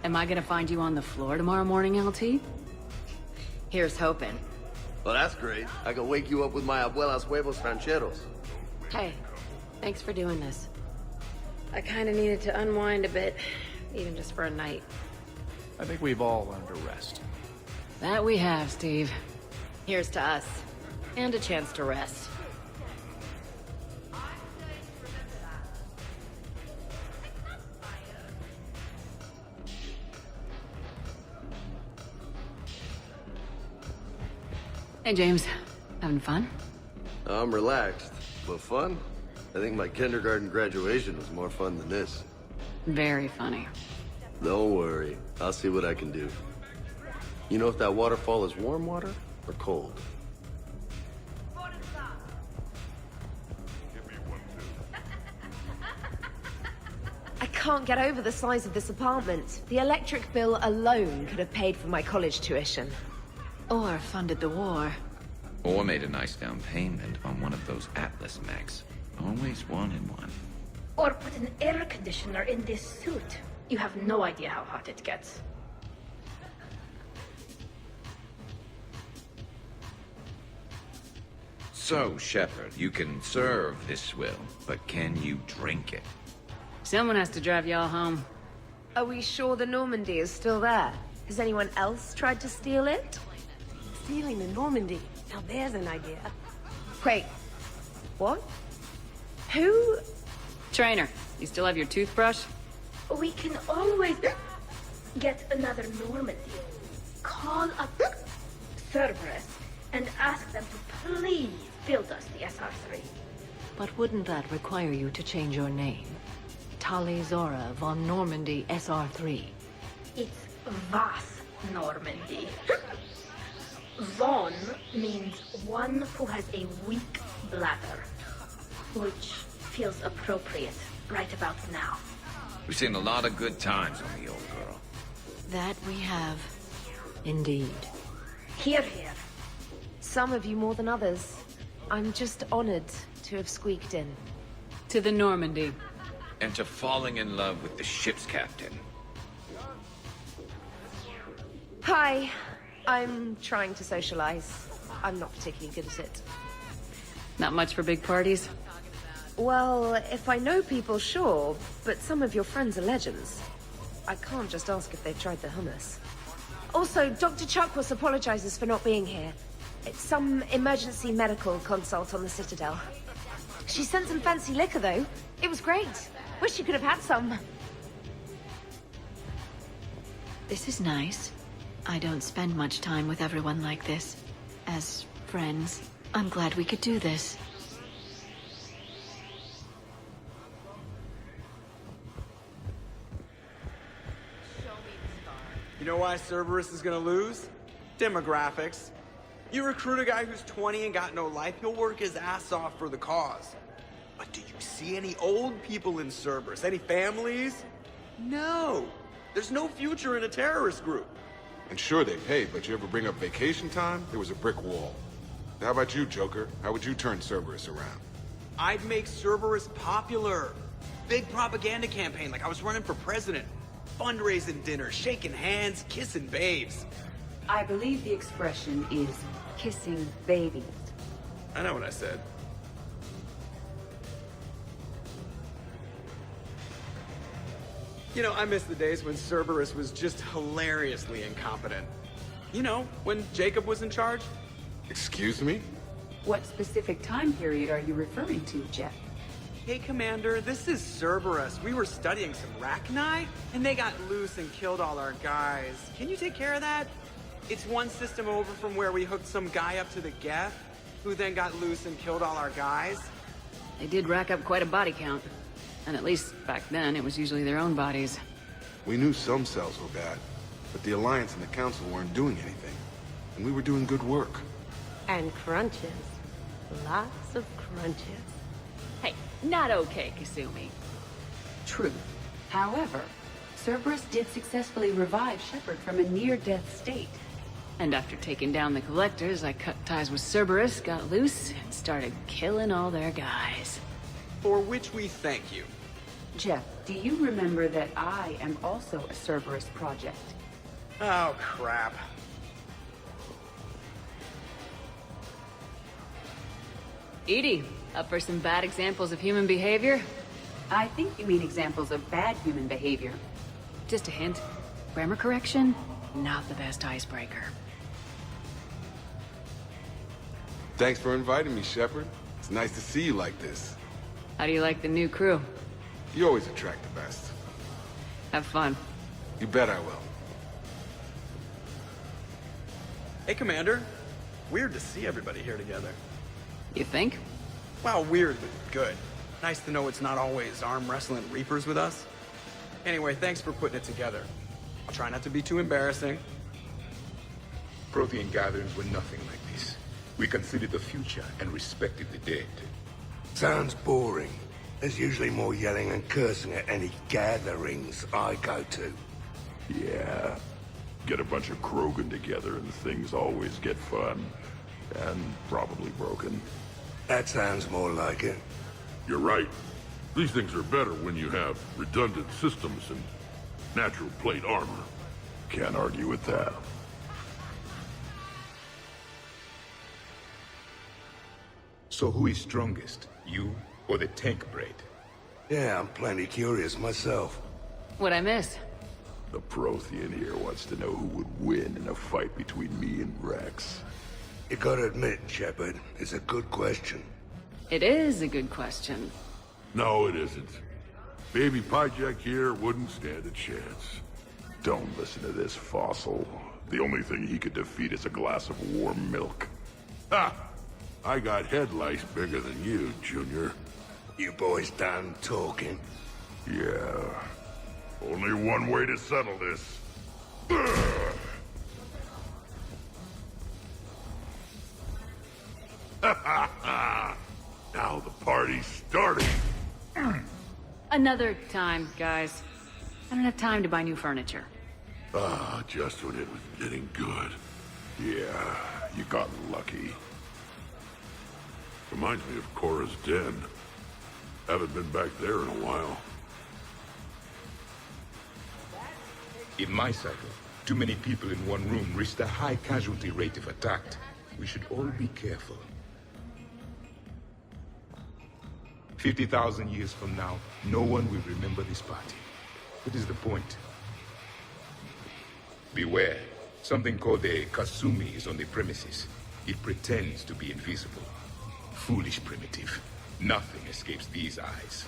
Am I gonna find you on the floor tomorrow morning, LT? Here's hoping. Well, that's great. I can wake you up with my abuela's huevos rancheros. Hey, thanks for doing this. I kinda needed to unwind a bit, even just for a night. I think we've all learned to rest. That we have, Steve. Here's to us. And a chance to rest. Hey, James. Having fun? I'm relaxed, but fun? I think my kindergarten graduation was more fun than this. Very funny. Don't worry. I'll see what I can do. You know if that waterfall is warm water or cold? I can't get over the size of this apartment. The electric bill alone could have paid for my college tuition. Or funded the war. Or made a nice down payment on one of those Atlas mechs. Always wanted one. Or put an air conditioner in this suit. You have no idea how hot it gets. So, Shepard, you can serve this swill, but can you drink it? Someone has to drive y'all home. Are we sure the Normandy is still there? Has anyone else tried to steal it? Stealing the Normandy. Now there's an idea. Wait. What? Who? Trainer, you still have your toothbrush? We can always get another Normandy. call up Cerberus and ask them to please build us the SR3. But wouldn't that require you to change your name? Tali Zora von Normandy SR3. It's Vas Normandy. Von means one who has a weak bladder, which feels appropriate right about now. We've seen a lot of good times on the old girl. That we have. Indeed. Hear, hear. Some of you more than others. I'm just honored to have squeaked in. To the Normandy. And to falling in love with the ship's captain. Hi. I'm trying to socialize. I'm not particularly good at it. Not much for big parties? Well, if I know people, sure, but some of your friends are legends. I can't just ask if they've tried the hummus. Also, Dr. Chuckwas apologizes for not being here. It's some emergency medical consult on the Citadel. She sent some fancy liquor, though. It was great. Wish you could have had some. This is nice. I don't spend much time with everyone like this. As friends, I'm glad we could do this. You know why Cerberus is gonna lose? Demographics. You recruit a guy who's 20 and got no life, he'll work his ass off for the cause. But do you see any old people in Cerberus? Any families? No. There's no future in a terrorist group. And sure, they pay, but you ever bring up vacation time? There was a brick wall. How about you, Joker? How would you turn Cerberus around? I'd make Cerberus popular. Big propaganda campaign like I was running for president. Fundraising dinner, shaking hands, kissing babes. I believe the expression is kissing babies. I know what I said. You know, I miss the days when Cerberus was just hilariously incompetent. You know, when Jacob was in charge. Excuse me? What specific time period are you referring to, Jeff? Hey, Commander, this is Cerberus. We were studying some Rachni, and they got loose and killed all our guys. Can you take care of that? It's one system over from where we hooked some guy up to the Geth, who then got loose and killed all our guys. They did rack up quite a body count. And at least back then, it was usually their own bodies. We knew some cells were bad, but the Alliance and the Council weren't doing anything. And we were doing good work. And crunches. Lots of crunches. Hey, not okay, Kasumi. True. However, Cerberus did successfully revive Shepard from a near-death state. And after taking down the Collectors, I cut ties with Cerberus, got loose, and started killing all their guys. For which we thank you. Jeff, do you remember that I am also a Cerberus project? Oh, crap. Edie, up for some bad examples of human behavior? I think you mean examples of bad human behavior. Just a hint. Grammar correction, not the best icebreaker. Thanks for inviting me, Shepard. It's nice to see you like this. How do you like the new crew? You always attract the best. Have fun. You bet I will. Hey, Commander. Weird to see everybody here together. You think? Well, weird, but good. Nice to know it's not always arm wrestling Reapers with us. Anyway, thanks for putting it together. I'll try not to be too embarrassing. Prothean gatherings were nothing like this. We considered the future and respected the dead. Sounds boring. There's usually more yelling and cursing at any gatherings I go to. Yeah. Get a bunch of Krogan together and things always get fun. And probably broken. That sounds more like it. You're right. These things are better when you have redundant systems and natural plate armor. Can't argue with that. So who is strongest, you or the tank braid? Yeah, I'm plenty curious myself. What'd I miss? The Prothean here wants to know who would win in a fight between me and Rex. You gotta admit, Shepard, it's a good question. It is a good question. No, it isn't. Baby Pyjak here wouldn't stand a chance. Don't listen to this fossil. The only thing he could defeat is a glass of warm milk. Ha! I got head lice bigger than you, Junior. You boys done talking? Yeah. Only one way to settle this. Now the party's starting. Another time, guys. I don't have time to buy new furniture. Just when it was getting good. Yeah, you got lucky. Reminds me of Cora's den. Haven't been back there in a while. In my cycle, too many people in one room risked a high casualty rate if attacked. We should all be careful. 50,000 years from now, no one will remember this party. What is the point? Beware. Something called a Kasumi is on the premises. It pretends to be invisible. Foolish primitive. Nothing escapes these eyes.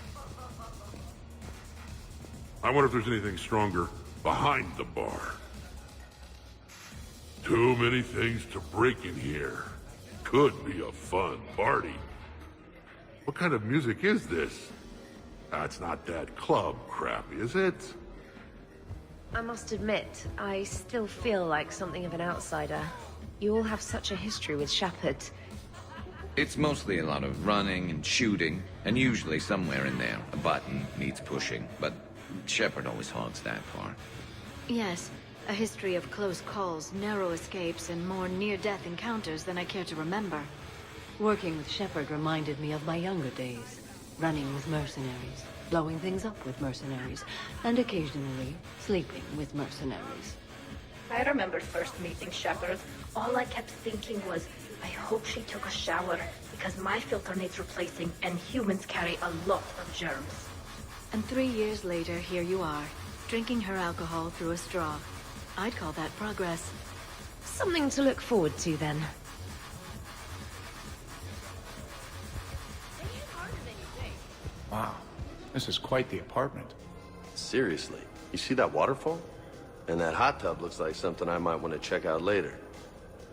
I wonder if there's anything stronger behind the bar. Too many things to break in here. Could be a fun party. What kind of music is this? It's not that club crap, is it? I must admit, I still feel like something of an outsider. You all have such a history with Shepard. It's mostly a lot of running and shooting, and usually somewhere in there, a button needs pushing, but Shepard always hogs that part. Yes, a history of close calls, narrow escapes, and more near-death encounters than I care to remember. Working with Shepard reminded me of my younger days. Running with mercenaries, blowing things up with mercenaries, and occasionally sleeping with mercenaries. I remember first meeting Shepard. All I kept thinking was, I hope she took a shower, because my filter needs replacing, and humans carry a lot of germs. And 3 years later, here you are, drinking her alcohol through a straw. I'd call that progress. Something to look forward to, then. Wow, this is quite the apartment. Seriously, you see that waterfall? And that hot tub looks like something I might want to check out later.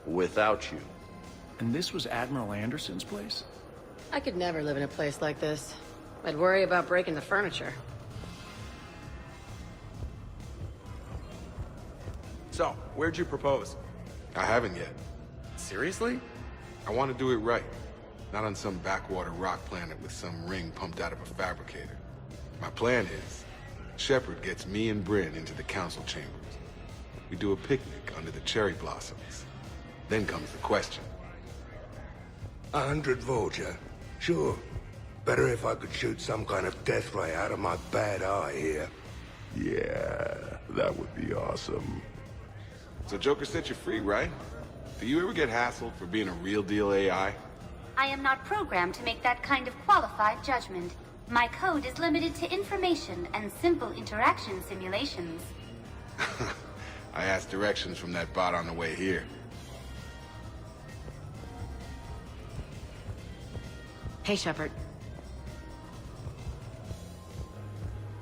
Without you. And this was Admiral Anderson's place? I could never live in a place like this. I'd worry about breaking the furniture. So, where'd you propose? I haven't yet. Seriously? I want to do it right. Not on some backwater rock planet with some ring pumped out of a fabricator. My plan is, Shepard gets me and Bryn into the council chambers. We do a picnic under the cherry blossoms. Then comes the question. 100 Vulture? Sure. Better if I could shoot some kind of death ray out of my bad eye here. Yeah, that would be awesome. So Joker set you free, right? Do you ever get hassled for being a real deal AI? I am not programmed to make that kind of qualified judgment. My code is limited to information and simple interaction simulations. I asked directions from that bot on the way here. Hey, Shepard.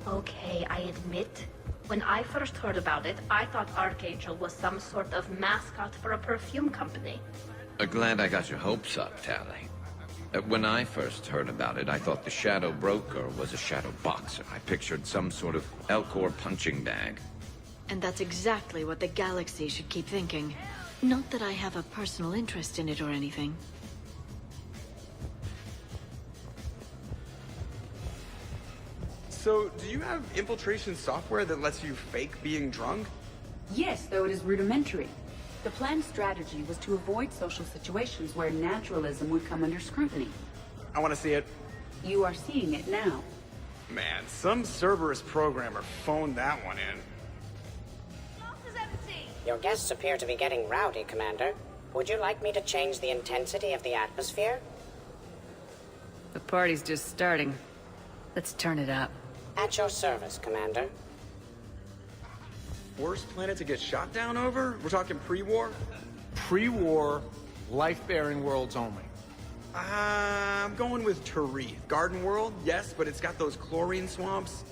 Okay, I admit, when I first heard about it, I thought Archangel was some sort of mascot for a perfume company. Glad I got your hopes up, Tally. When I first heard about it, I thought the Shadow Broker was a Shadow Boxer. I pictured some sort of Elcor punching bag. And that's exactly what the galaxy should keep thinking. Not that I have a personal interest in it or anything. So, do you have infiltration software that lets you fake being drunk? Yes, though it is rudimentary. The planned strategy was to avoid social situations where naturalism would come under scrutiny. I want to see it. You are seeing it now. Man, some Cerberus programmer phoned that one in. Your guests appear to be getting rowdy, Commander. Would you like me to change the intensity of the atmosphere? The party's just starting. Let's turn it up. At your service, Commander. Worst planet to get shot down over? We're talking pre-war? Pre-war, life-bearing worlds only. I'm going with Tarith. Garden World, yes, but it's got those chlorine swamps.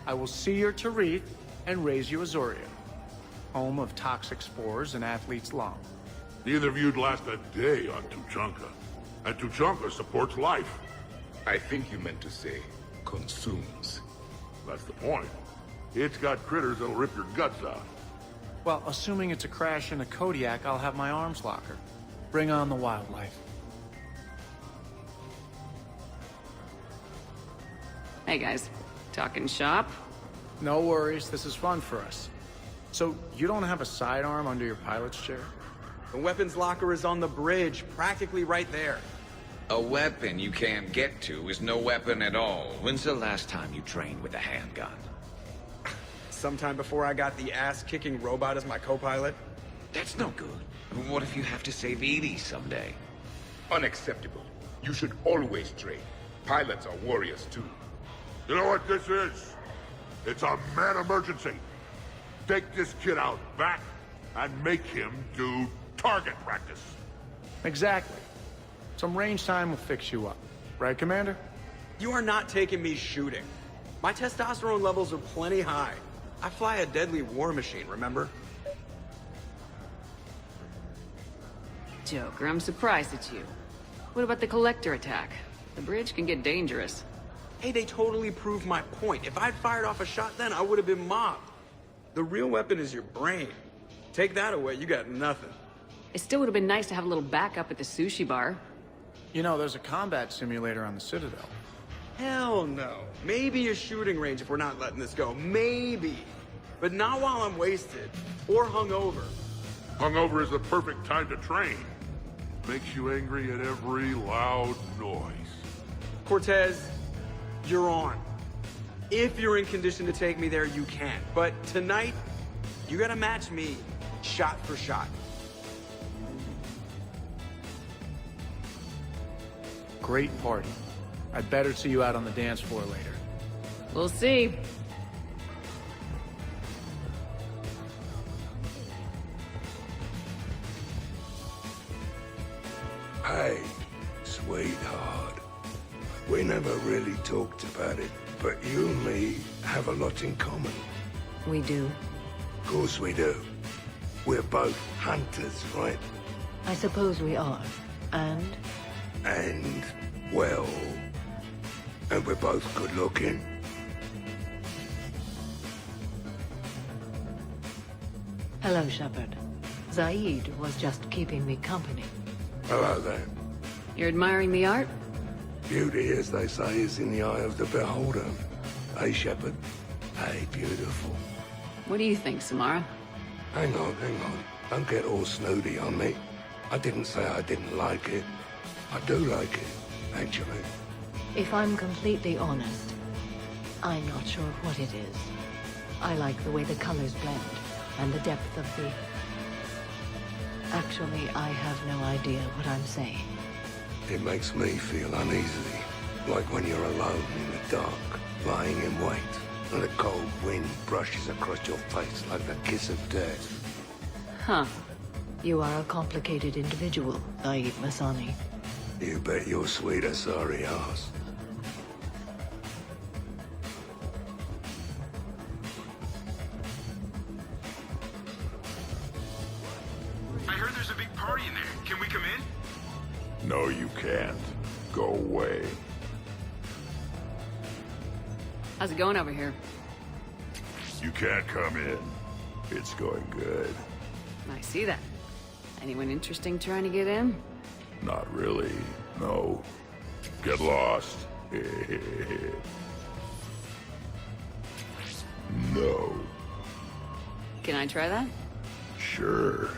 I will see your Tarith and raise you Azoria. home of toxic spores and athlete's lung. Neither of you'd last a day on Tuchanka. And Tuchanka supports life. I think you meant to say consumes. That's the point. It's got critters that'll rip your guts out. Well, assuming it's a crash in a Kodiak, I'll have my arms locker. Bring on the wildlife. Hey guys, talking shop? No worries, this is fun for us. So, you don't have a sidearm under your pilot's chair? The weapons locker is on the bridge, practically right there. A weapon you can't get to is no weapon at all. When's the last time you trained with a handgun? Sometime before I got the ass-kicking robot as my co-pilot. That's no good. What if you have to save Edie someday? Unacceptable. You should always train. Pilots are warriors too. You know what this is? It's a mad emergency. Take this kid out back and make him do target practice. Exactly. Some range time will fix you up. Right, Commander? You are not taking me shooting. My testosterone levels are plenty high. I fly a deadly war machine, remember? Joker, I'm surprised at you. What about the Collector attack? The bridge can get dangerous. Hey, they totally proved my point. If I'd fired off a shot then, I would have been mobbed. The real weapon is your brain. Take that away, you got nothing. It still would have been nice to have a little backup at the sushi bar. You know, there's a combat simulator on the Citadel. Hell no. Maybe a shooting range if we're not letting this go. Maybe. But not while I'm wasted. Or hungover. Hungover is the perfect time to train. Makes you angry at every loud noise. Cortez, you're on. If you're in condition to take me there, you can. But tonight, you gotta match me, shot for shot. Great party. I'd better see you out on the dance floor later. We'll see. Hey, sweetheart. We never really talked about it, but you and me have a lot in common. We do. Of course we do. We're both hunters, right? I suppose we are. And? And, well... And we're both good looking. Hello, Shepard. Zaid was just keeping me company. Hello there. You're admiring the art? Beauty, as they say, is in the eye of the beholder. Hey, Shepard. Hey, beautiful. What do you think, Samara? Hang on. Don't get all snooty on me. I didn't say I didn't like it. I do like it, actually. If I'm completely honest, I'm not sure what it is. I like the way the colors blend, and the depth of the... Actually, I have no idea what I'm saying. It makes me feel uneasy, like when you're alone in the dark, lying in wait, and a cold wind brushes across your face like the kiss of death. Huh. You are a complicated individual, Zaid Masani. You bet your sweet Asari ass. I heard there's a big party in there. Can we come in? No, you can't. Go away. How's it going over here? You can't come in. It's going good. I see that. Anyone interesting trying to get in? Not really, no. Get lost. No. Can I try that? Sure.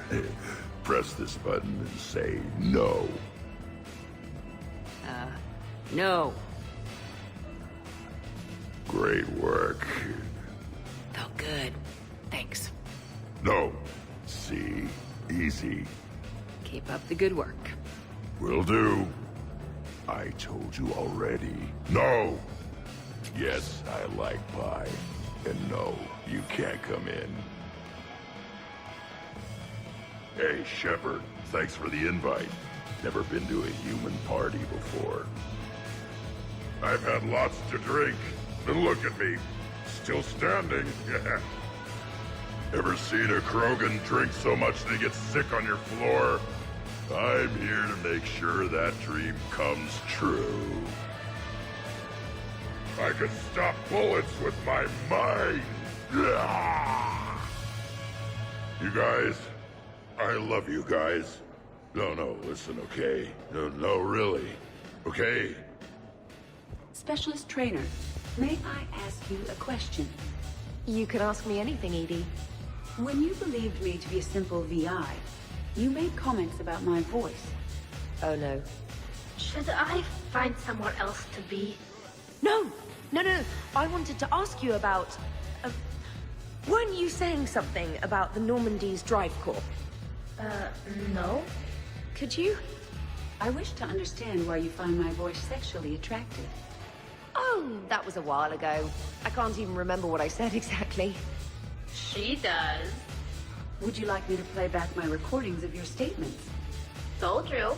Press this button and say no. No. Great work. Felt good. Thanks. No. See? Easy. Keep up the good work. Will do. I told you already. No! Yes, I like pie. And no, you can't come in. Hey, Shepard. Thanks for the invite. Never been to a human party before. I've had lots to drink. And look at me. Still standing. Ever seen a Krogan drink so much they get sick on your floor? I'm here to make sure that dream comes true. I can stop bullets with my mind. You guys, I love you guys. No, listen, okay? No, really. Okay? Specialist Trainer, may I ask you a question? You could ask me anything, Edie. When you believed me to be a simple VI, you made comments about my voice. Oh no. Should I find somewhere else to be? No! I wanted to ask you about... weren't you saying something about the Normandy's Drive Corps? No. Could you? I wish to understand why you find my voice sexually attractive. Oh, that was a while ago. I can't even remember what I said exactly. She does. Would you like me to play back my recordings of your statements? Told you.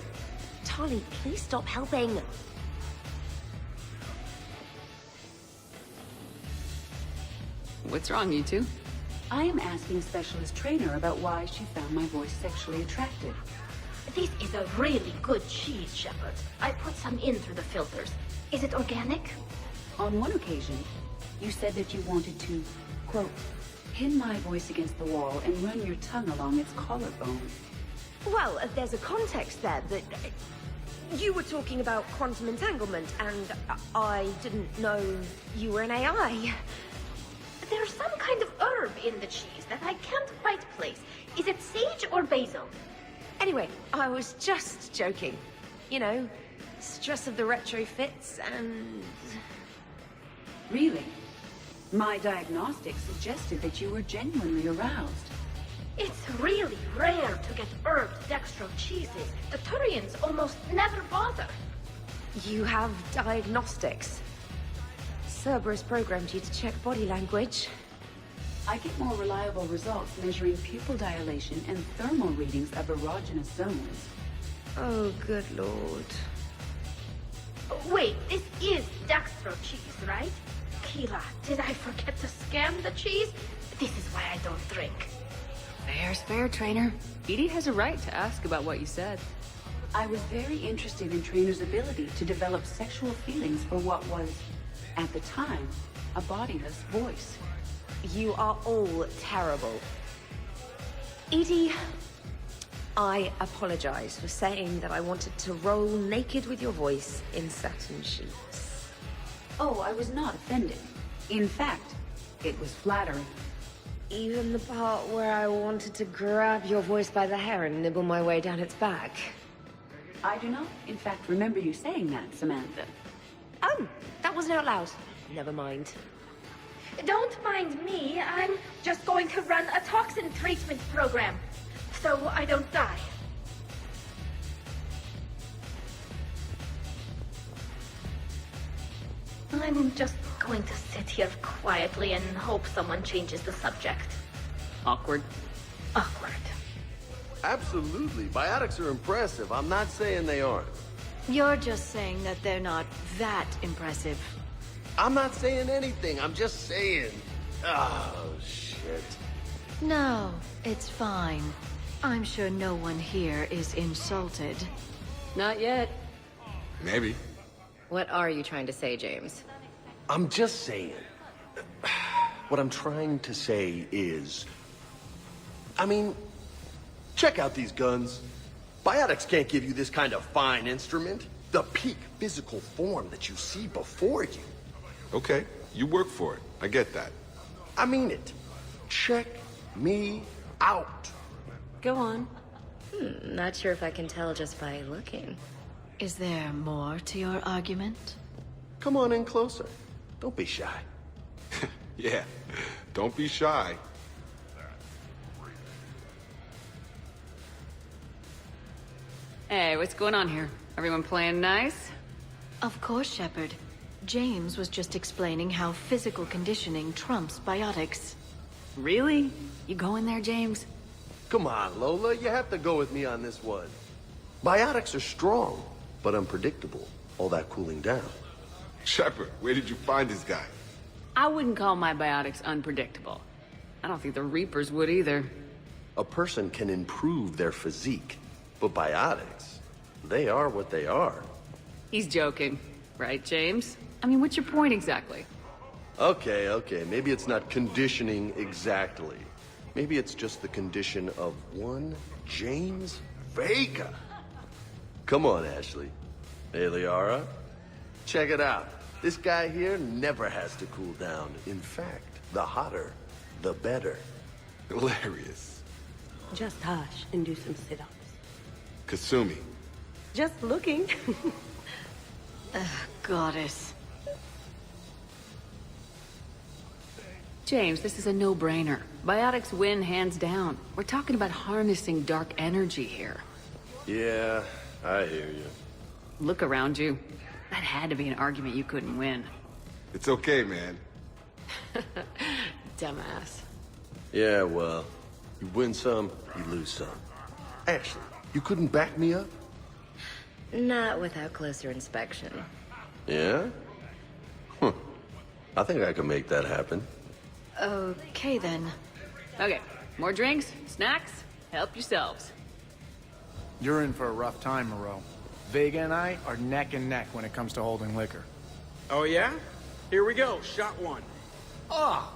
Tali, please stop helping. What's wrong, you two? I am asking Specialist Trainer about why she found my voice sexually attractive. This is a really good cheese, Shepard. I put some in through the filters. Is it organic? On one occasion, you said that you wanted to, quote, pin my voice against the wall and run your tongue along its collarbone. Well, there's a context there that... you were talking about quantum entanglement, and I didn't know you were an AI. There's some kind of herb in the cheese that I can't quite place. Is it sage or basil? Anyway, I was just joking. You know, stress of the retrofits and... Really? My diagnostics suggested that you were genuinely aroused. It's really rare to get herbed dextro cheeses. The Turians almost never bother. You have diagnostics. Cerberus programmed you to check body language. I get more reliable results measuring pupil dilation and thermal readings of erogenous zones. Oh, good lord. Wait, this is dextro cheese, right? Keela, did I forget to scan the cheese? This is why I don't drink. Fair's fair, Trainer. Edie has a right to ask about what you said. I was very interested in Trainer's ability to develop sexual feelings for what was, at the time, a bodiless voice. You are all terrible. Edie, I apologize for saying that I wanted to roll naked with your voice in satin sheets. Oh, I was not offended. In fact, it was flattering. Even the part where I wanted to grab your voice by the hair and nibble my way down its back. I do not, in fact, remember you saying that, Samantha. Oh, that wasn't out loud. Never mind. Don't mind me. I'm just going to run a toxin treatment program, so I don't die. I'm just going to sit here quietly and hope someone changes the subject. Awkward. Awkward. Absolutely. Biotics are impressive. I'm not saying they aren't. You're just saying that they're not that impressive. I'm not saying anything. I'm just saying. Oh, shit. No, it's fine. I'm sure no one here is insulted. Not yet. Maybe. What are you trying to say, James? I'm just saying. What I'm trying to say is... I mean, check out these guns. Biotics can't give you this kind of fine instrument. The peak physical form that you see before you. Okay, you work for it. I get that. I mean it. Check me out. Go on. Not sure if I can tell just by looking. Is there more to your argument? Come on in closer. Don't be shy. Yeah, don't be shy. Hey, what's going on here? Everyone playing nice? Of course, Shepard. James was just explaining how physical conditioning trumps biotics. Really? You going there, James? Come on, Lola. You have to go with me on this one. Biotics are strong, but unpredictable. All that cooling down. Shepard, where did you find this guy? I wouldn't call my biotics unpredictable. I don't think the Reapers would either. A person can improve their physique, but biotics, they are what they are. He's joking. Right, James? I mean, what's your point exactly? Okay, maybe it's not conditioning exactly. Maybe it's just the condition of one James Vega. Come on, Ashley. Hey, Liara. Check it out. This guy here never has to cool down. In fact, the hotter, the better. Hilarious. Just hush and do some sit-ups. Kasumi. Just looking. Goddess. James, this is a no-brainer. Biotics win hands down. We're talking about harnessing dark energy here. Yeah, I hear you. Look around you. That had to be an argument you couldn't win. It's okay, man. Dumbass. Yeah, well, you win some, you lose some. Ashley, you couldn't back me up? Not without closer inspection. Yeah? Huh. I think I can make that happen. Okay, then. Okay, more drinks, snacks, help yourselves. You're in for a rough time, Moreau. Vega and I are neck and neck when it comes to holding liquor. Oh yeah? Here we go, shot one. Oh,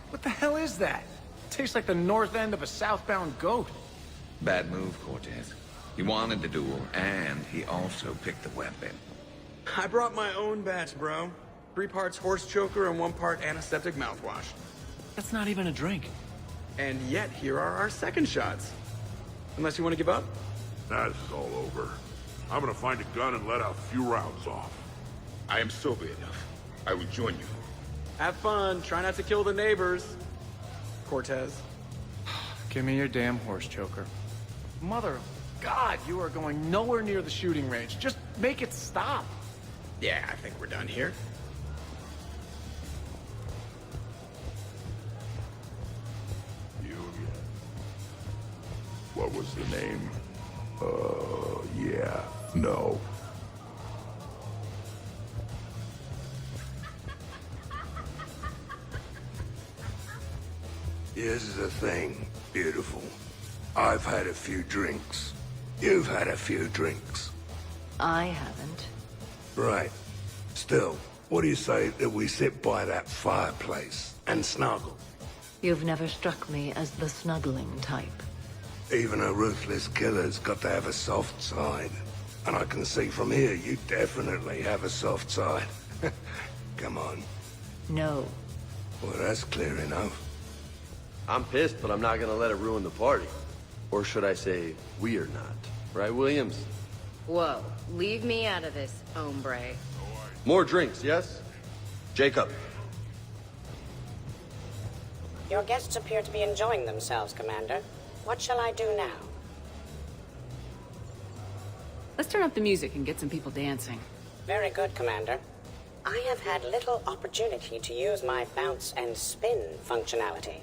what the hell is that? Tastes like the north end of a southbound goat. Bad move, Cortez. He wanted the duel, and he also picked the weapon. I brought my own batch, bro. 3 parts horse choker and 1 part antiseptic mouthwash. That's not even a drink. And yet, here are our second shots. Unless you want to give up? That's all over. I'm gonna find a gun and let a few rounds off. I am sober enough. I will join you. Have fun. Try not to kill the neighbors. Cortez. Give me your damn horse choker. Mother of God, you are going nowhere near the shooting range. Just make it stop. Yeah, I think we're done here. What was the name? Yeah, no. Here's the thing, beautiful. I've had a few drinks. You've had a few drinks. I haven't. Right. Still, what do you say that we sit by that fireplace and snuggle? You've never struck me as the snuggling type. Even a ruthless killer's got to have a soft side. And I can see from here you definitely have a soft side. Come on. No. Well, that's clear enough. I'm pissed, but I'm not gonna let it ruin the party. Or should I say, we're not. Right, Williams? Whoa, leave me out of this, hombre. More drinks, yes? Jacob. Your guests appear to be enjoying themselves, Commander. What shall I do now? Let's turn up the music and get some people dancing. Very good, Commander. I have had little opportunity to use my bounce and spin functionality.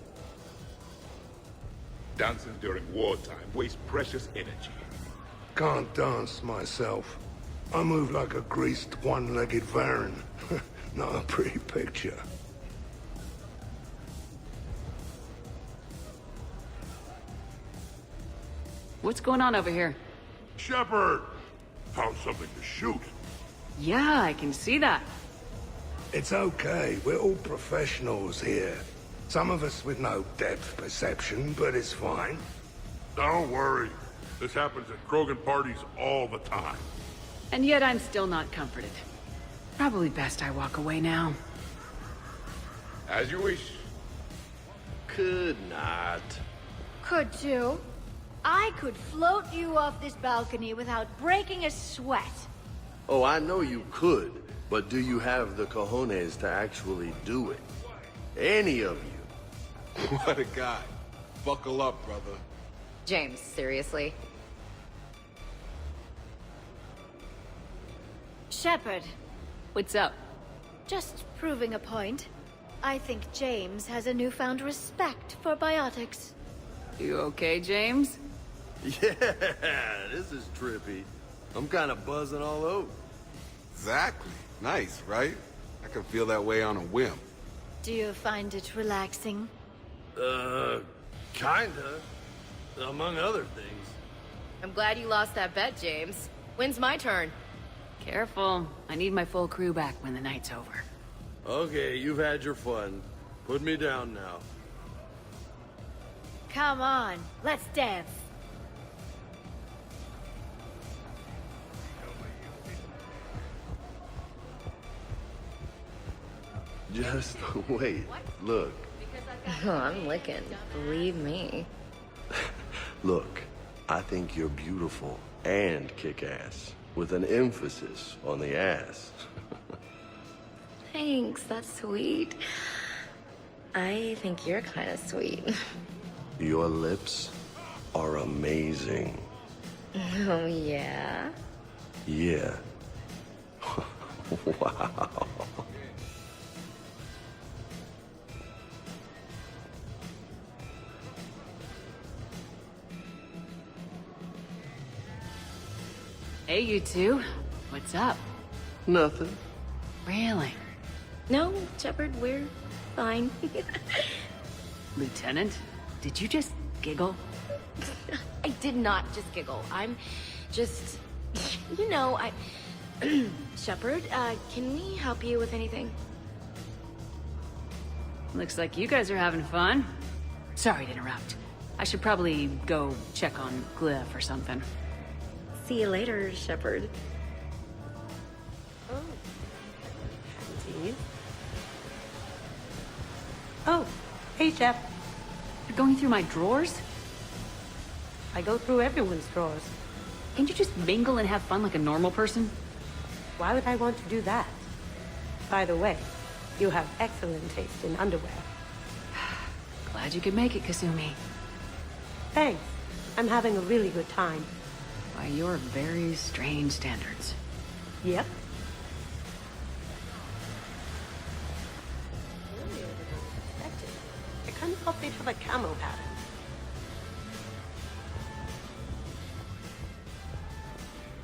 Dancing during wartime wastes precious energy. Can't dance myself. I move like a greased one-legged Varan. Not a pretty picture. What's going on over here? Shepard! Found something to shoot. Yeah, I can see that. It's okay. We're all professionals here. Some of us with no depth perception, but it's fine. Don't worry. This happens at Krogan parties all the time. And yet I'm still not comforted. Probably best I walk away now. As you wish. Could not. Could you? I could float you off this balcony without breaking a sweat. Oh, I know you could, but do you have the cojones to actually do it? Any of you? What a guy. Buckle up, brother. James, seriously? Shepard. What's up? Just proving a point. I think James has a newfound respect for biotics. You okay, James? Yeah, this is trippy. I'm kind of buzzing all over. Exactly. Nice, right? I can feel that way on a whim. Do you find it relaxing? Kinda. Among other things. I'm glad you lost that bet, James. When's my turn? Careful. I need my full crew back when the night's over. Okay, you've had your fun. Put me down now. Come on, let's dance. Just wait. Look. Oh, I'm licking. Believe me. Look, I think you're beautiful and kick-ass, with an emphasis on the ass. Thanks, that's sweet. I think you're kind of sweet. Your lips are amazing. Oh, yeah? Yeah. Wow. Hey, you two. What's up? Nothing. Really? No, Shepard, we're fine. Lieutenant, did you just giggle? I did not just giggle. I'm just... You know, I... Shepard, can we help you with anything? Looks like you guys are having fun. Sorry to interrupt. I should probably go check on Glyph or something. See you later, Shepard. Oh. Oh, hey, Shep. You're going through my drawers? I go through everyone's drawers. Can't you just mingle and have fun like a normal person? Why would I want to do that? By the way, you have excellent taste in underwear. Glad you could make it, Kasumi. Thanks. I'm having a really good time. By your very strange standards. Yep. I kind of thought they'd have a camo pattern.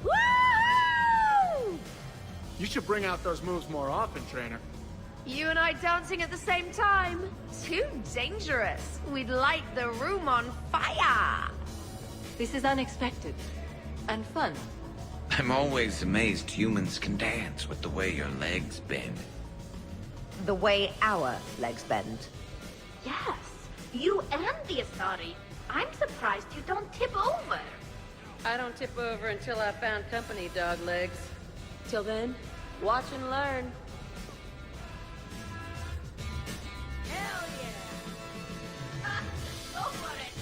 Woo! You should bring out those moves more often, trainer. You and I dancing at the same time? Too dangerous. We'd light the room on fire. This is unexpected. And fun. I'm always amazed humans can dance with the way your legs bend. The way our legs bend. Yes, you and the Asari. I'm surprised you don't tip over. I don't tip over until I found company, dog legs. Till then, watch and learn. Hell yeah! Go for it!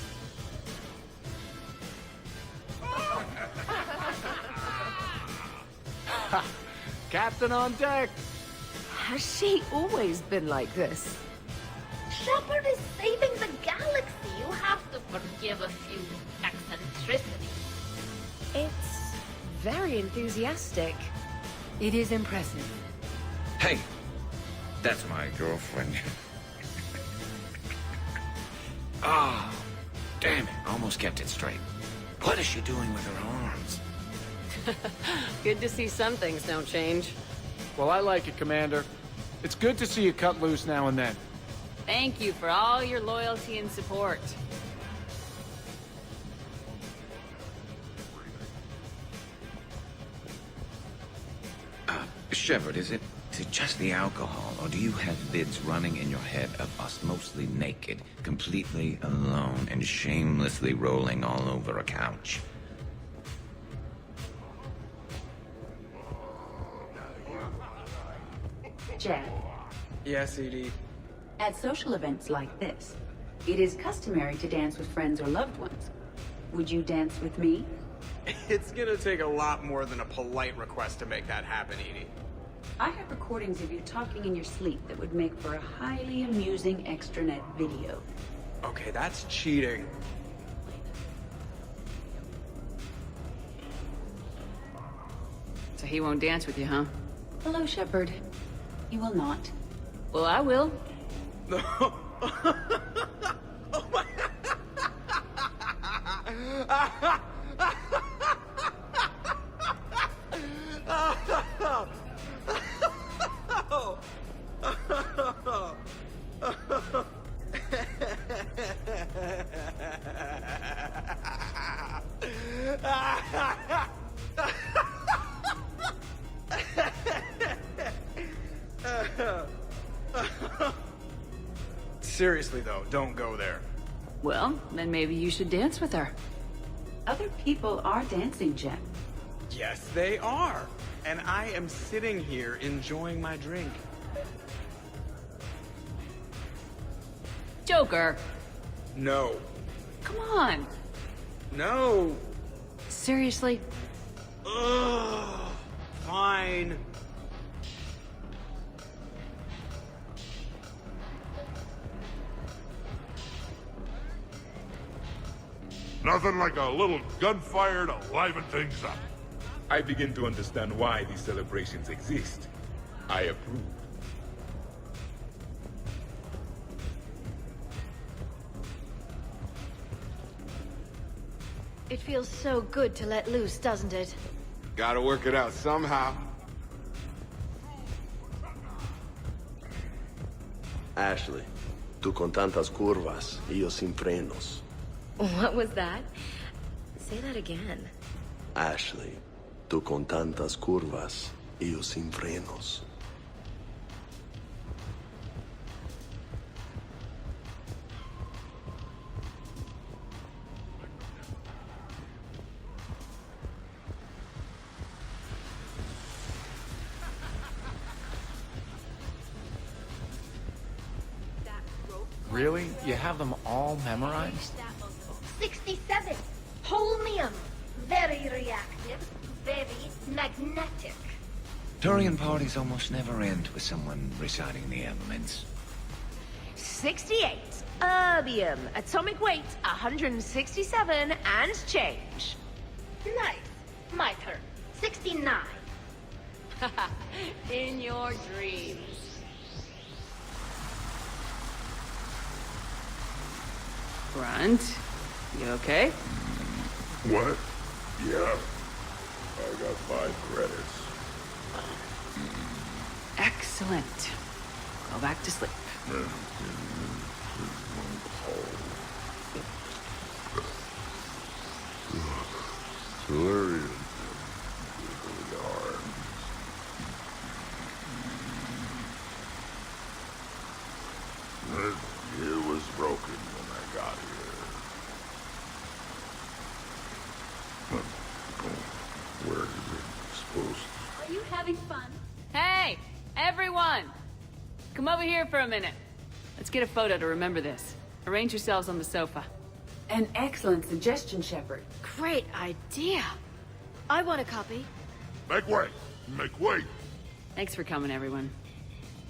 Captain on deck! Has she always been like this? Shepard is saving the galaxy. You have to forgive a few eccentricities. It's very enthusiastic. It is impressive. Hey, that's my girlfriend. Ah, damn it, almost kept it straight. What is she doing with her arms? Good to see some things don't change. Well, I like it, Commander. It's good to see you cut loose now and then. Thank you for all your loyalty and support. Shepard, is it just the alcohol, or do you have vids running in your head of us mostly naked, completely alone, and shamelessly rolling all over a couch? Jack, Yes, ED. at social events like this, it is customary to dance with friends or loved ones. Would you dance with me? It's gonna take a lot more than a polite request to make that happen, Edie. I have recordings of you talking in your sleep that would make for a highly amusing extranet video. Okay, that's cheating. So he won't dance with you, huh? Hello, Shepard. You will not. Well, I will. Seriously though, don't go there. Well, then maybe you should dance with her. Other people are dancing, Jet. Yes, they are. And I am sitting here enjoying my drink. Joker! No. Come on! No! Seriously? Ugh. Fine. Nothing like a little gunfire to liven things up. I begin to understand why these celebrations exist. I approve. It feels so good to let loose, doesn't it? Gotta work it out somehow. Ashley, tú con tantas curvas, y yo sin frenos. What was that? Say that again. Ashley, tú con tantas curvas, y yo sin frenos. Really? You have them all memorized? 67. Holmium. Very reactive. Very magnetic. Turian parties almost never end with someone reciting the elements. 68. Erbium. Atomic weight 167 and change. Nice. My turn. 69. In your dreams. Grunt, you okay? What? Yeah. I got 5 credits. Excellent. Go back to sleep. Hilarious. It was broken when I got here. Where is it supposed to? Are you having fun? Hey, everyone! Come over here for a minute. Let's get a photo to remember this. Arrange yourselves on the sofa. An excellent suggestion, Shepard. Great idea. I want a copy. Make way! Make way! Thanks for coming, everyone.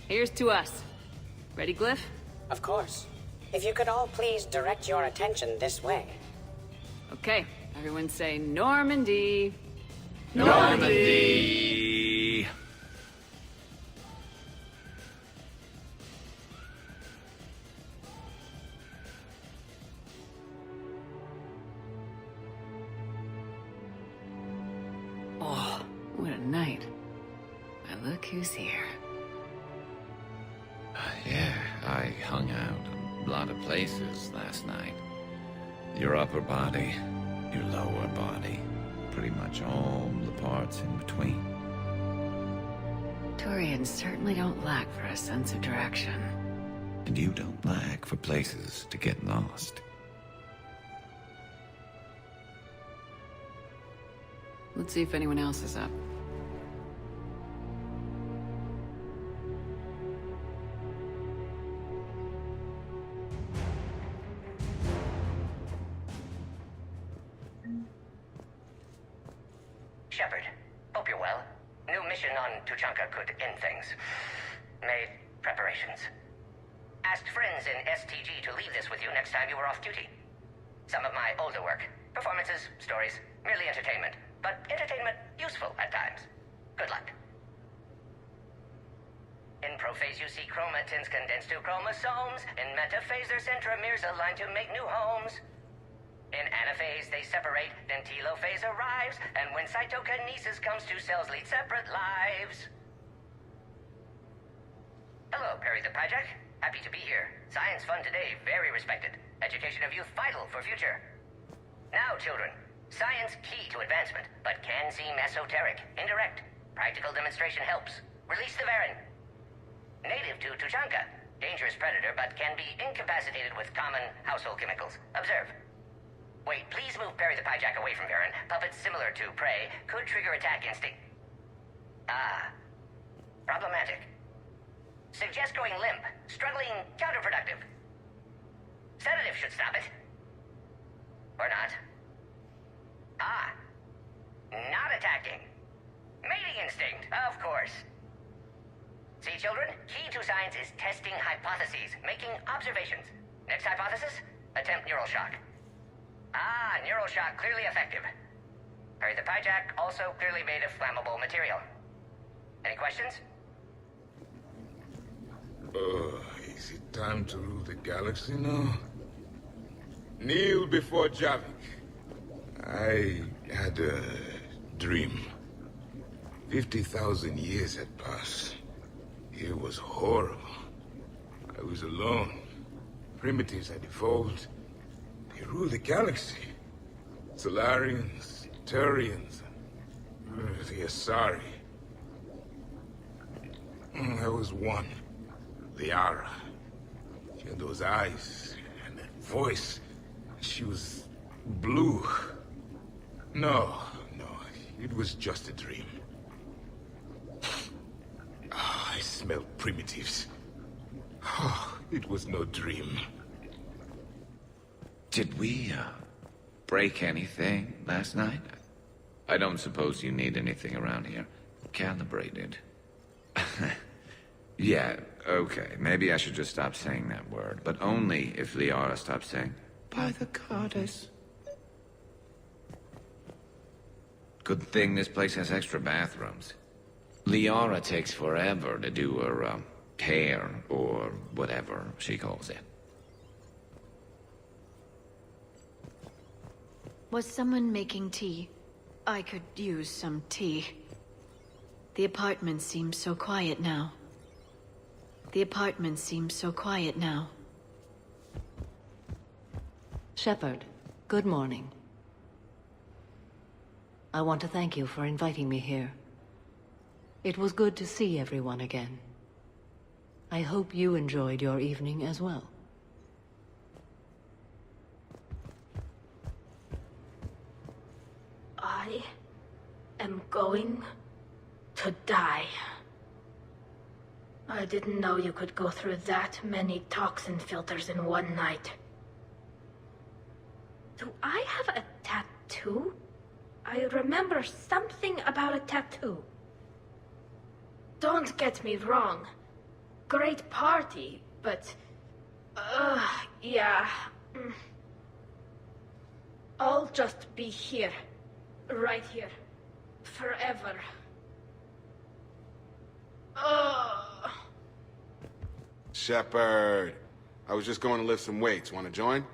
Here's to us. Ready, Glyph? Of course. If you could all please direct your attention this way. Okay, everyone say Normandy. Normandy! Oh, what a night. But look who's here. Yeah, I hung out a lot of places last night. Your upper body, your lower body, pretty much all the parts in between. Turians certainly don't lack for a sense of direction. And you don't lack for places to get lost. Let's see if anyone else is up. Shepard, hope you're well. New mission on Tuchanka could end things. Made preparations. Asked friends in STG to leave this with you next time you were off duty. Some of my older work. Performances, stories, merely entertainment. But entertainment useful at times. Good luck. In prophase you see chromatins condensed to chromosomes. In metaphase their centromeres align to make new homes. In anaphase they separate, then telophase arrives, and when cytokinesis comes, 2 cells lead separate lives. Hello, Perry the Pajak. Happy to be here. Science fun today, very respected. Education of youth vital for future. Now, children, science key to advancement, but can seem esoteric, indirect. Practical demonstration helps. Release the Varen. Native to Tuchanka. Dangerous predator, but can be incapacitated with common household chemicals. Observe. Wait, please move Perry the Pyjack away from Baron. Puppets similar to prey could trigger attack instinct. Ah. Problematic. Suggest going limp. Struggling counterproductive. Sedative should stop it. Or not. Ah. Not attacking. Mating instinct, of course. See, children? Key to science is testing hypotheses, making observations. Next hypothesis? Attempt neural shock. Ah, neural shock clearly effective. Perry the Pyjack also clearly made of flammable material. Any questions? Is it time to rule the galaxy now? Kneel before Javik. I had a dream. 50,000 years had passed. It was horrible. I was alone. Primitives had evolved. They ruled the galaxy. Solarians, Turians, the Asari. There was one. Liara. She had those eyes and that voice. She was blue. No, it was just a dream. I smelled primitives. It was no dream. Did we, break anything last night? I don't suppose you need anything around here. Calibrated. Yeah, okay. Maybe I should just stop saying that word. But only if Liara stops saying, by the goddess. Good thing this place has extra bathrooms. Liara takes forever to do her, hair, or whatever she calls it. Was someone making tea? I could use some tea. The apartment seems so quiet now. Shepard, good morning. I want to thank you for inviting me here. It was good to see everyone again. I hope you enjoyed your evening as well. I am going to die. I didn't know you could go through that many toxin filters in one night. Do I have a tattoo? I remember something about a tattoo. Don't get me wrong. Great party, but... yeah. I'll just be here. Right here. Forever. Shepard, I was just going to lift some weights. Want to join?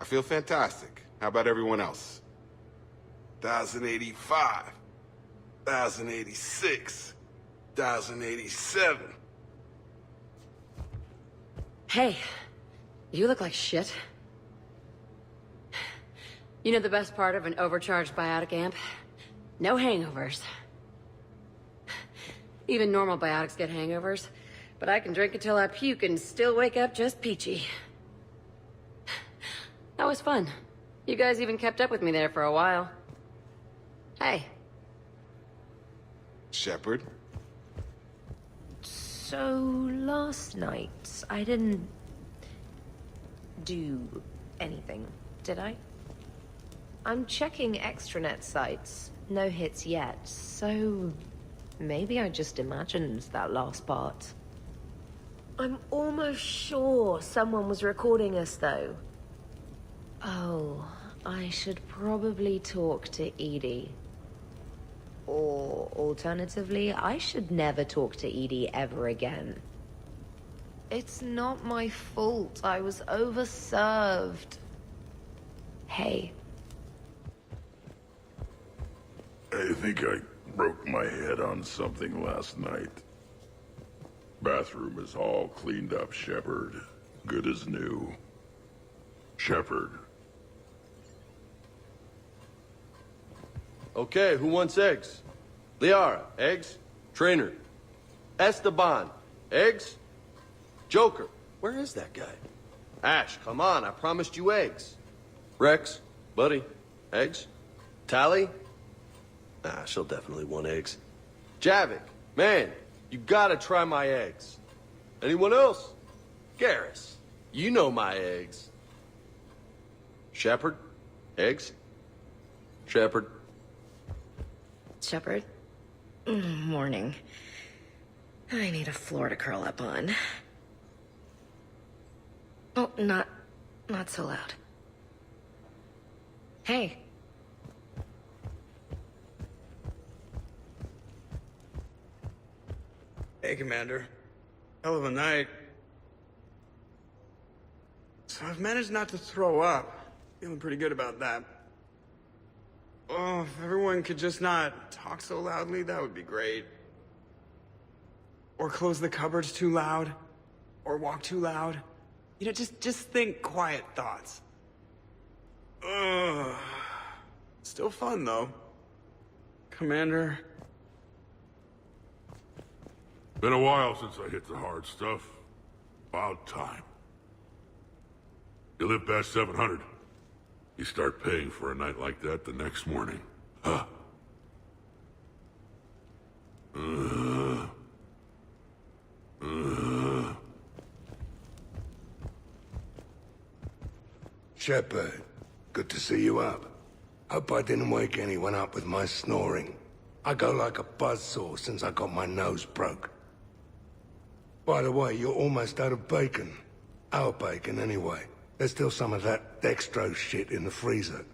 I feel fantastic. How about everyone else? 1,085. 1,086. 1,087. Hey, you look like shit. You know the best part of an overcharged biotic amp? No hangovers. Even normal biotics get hangovers, but I can drink until I puke and still wake up just peachy. That was fun. You guys even kept up with me there for a while. Hey. Shepard? So, last night, I didn't do anything, did I? I'm checking extranet sites. No hits yet, so maybe I just imagined that last part. I'm almost sure someone was recording us, though. Oh, I should probably talk to Edie. Or, alternatively, I should never talk to Edie ever again. It's not my fault. I was overserved. Hey. I think I broke my head on something last night. Bathroom is all cleaned up, Shepard. Good as new. Shepard. Okay, who wants eggs? Liara, eggs. Trainer. Esteban, Eggs? Joker, where is that guy? Ash, come on, I promised you eggs. Rex, buddy, eggs? Tally? Nah, she'll definitely want eggs. Javik, man, you gotta try my eggs. Anyone else? Garrus, you know my eggs. Shepard, eggs? Shepard. Shepard? Morning. I need a floor to curl up on. Oh, not so loud. Hey. Hey, Commander. Hell of a night. So I've managed not to throw up. Feeling pretty good about that. Oh, if everyone could just not talk so loudly, that would be great. Or close the cupboards too loud. Or walk too loud. You know, just think quiet thoughts. Ugh. Still fun, though. Commander. Been a while since I hit the hard stuff. About time. You live past 700. You start paying for a night like that the next morning. Huh. Shepard, good to see you up. Hope I didn't wake anyone up with my snoring. I go like a buzzsaw since I got my nose broke. By the way, you're almost out of bacon. Our bacon, anyway. There's still some of that dextrose shit in the freezer.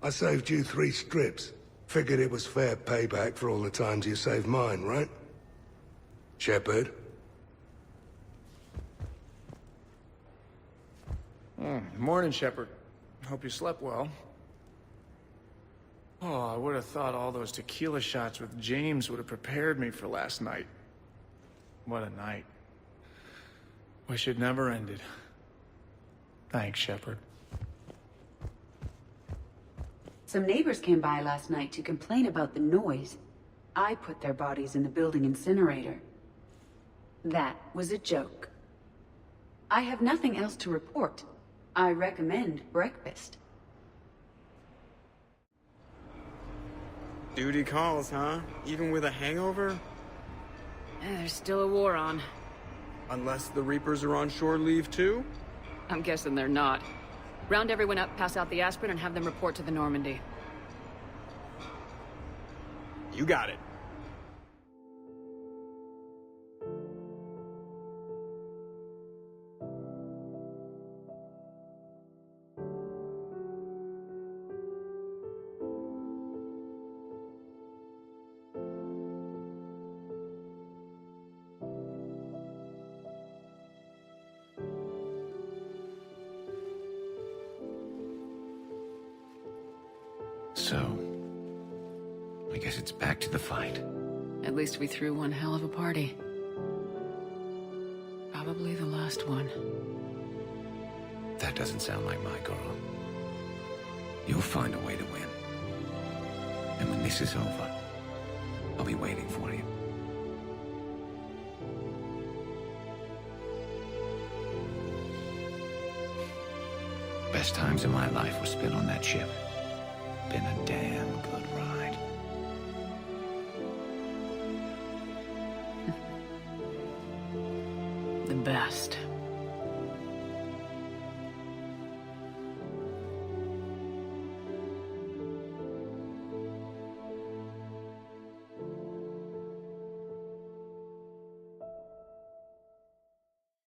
I saved you 3 strips. Figured it was fair payback for all the times you saved mine, right? Shepard? Morning, Shepard. Hope you slept well. Oh, I would have thought all those tequila shots with James would have prepared me for last night. What a night. Wish it never ended. Thanks, Shepard. Some neighbors came by last night to complain about the noise. I put their bodies in the building incinerator. That was a joke. I have nothing else to report. I recommend breakfast. Duty calls, huh? Even with a hangover? There's still a war on. Unless the Reapers are on shore leave too? I'm guessing they're not. Round everyone up, pass out the aspirin, and have them report to the Normandy. You got it. So, I guess it's back to the fight. At least we threw one hell of a party. Probably the last one. That doesn't sound like my girl. You'll find a way to win. And when this is over, I'll be waiting for you. Best times of my life were spent on that ship. Been a damn good ride. The best.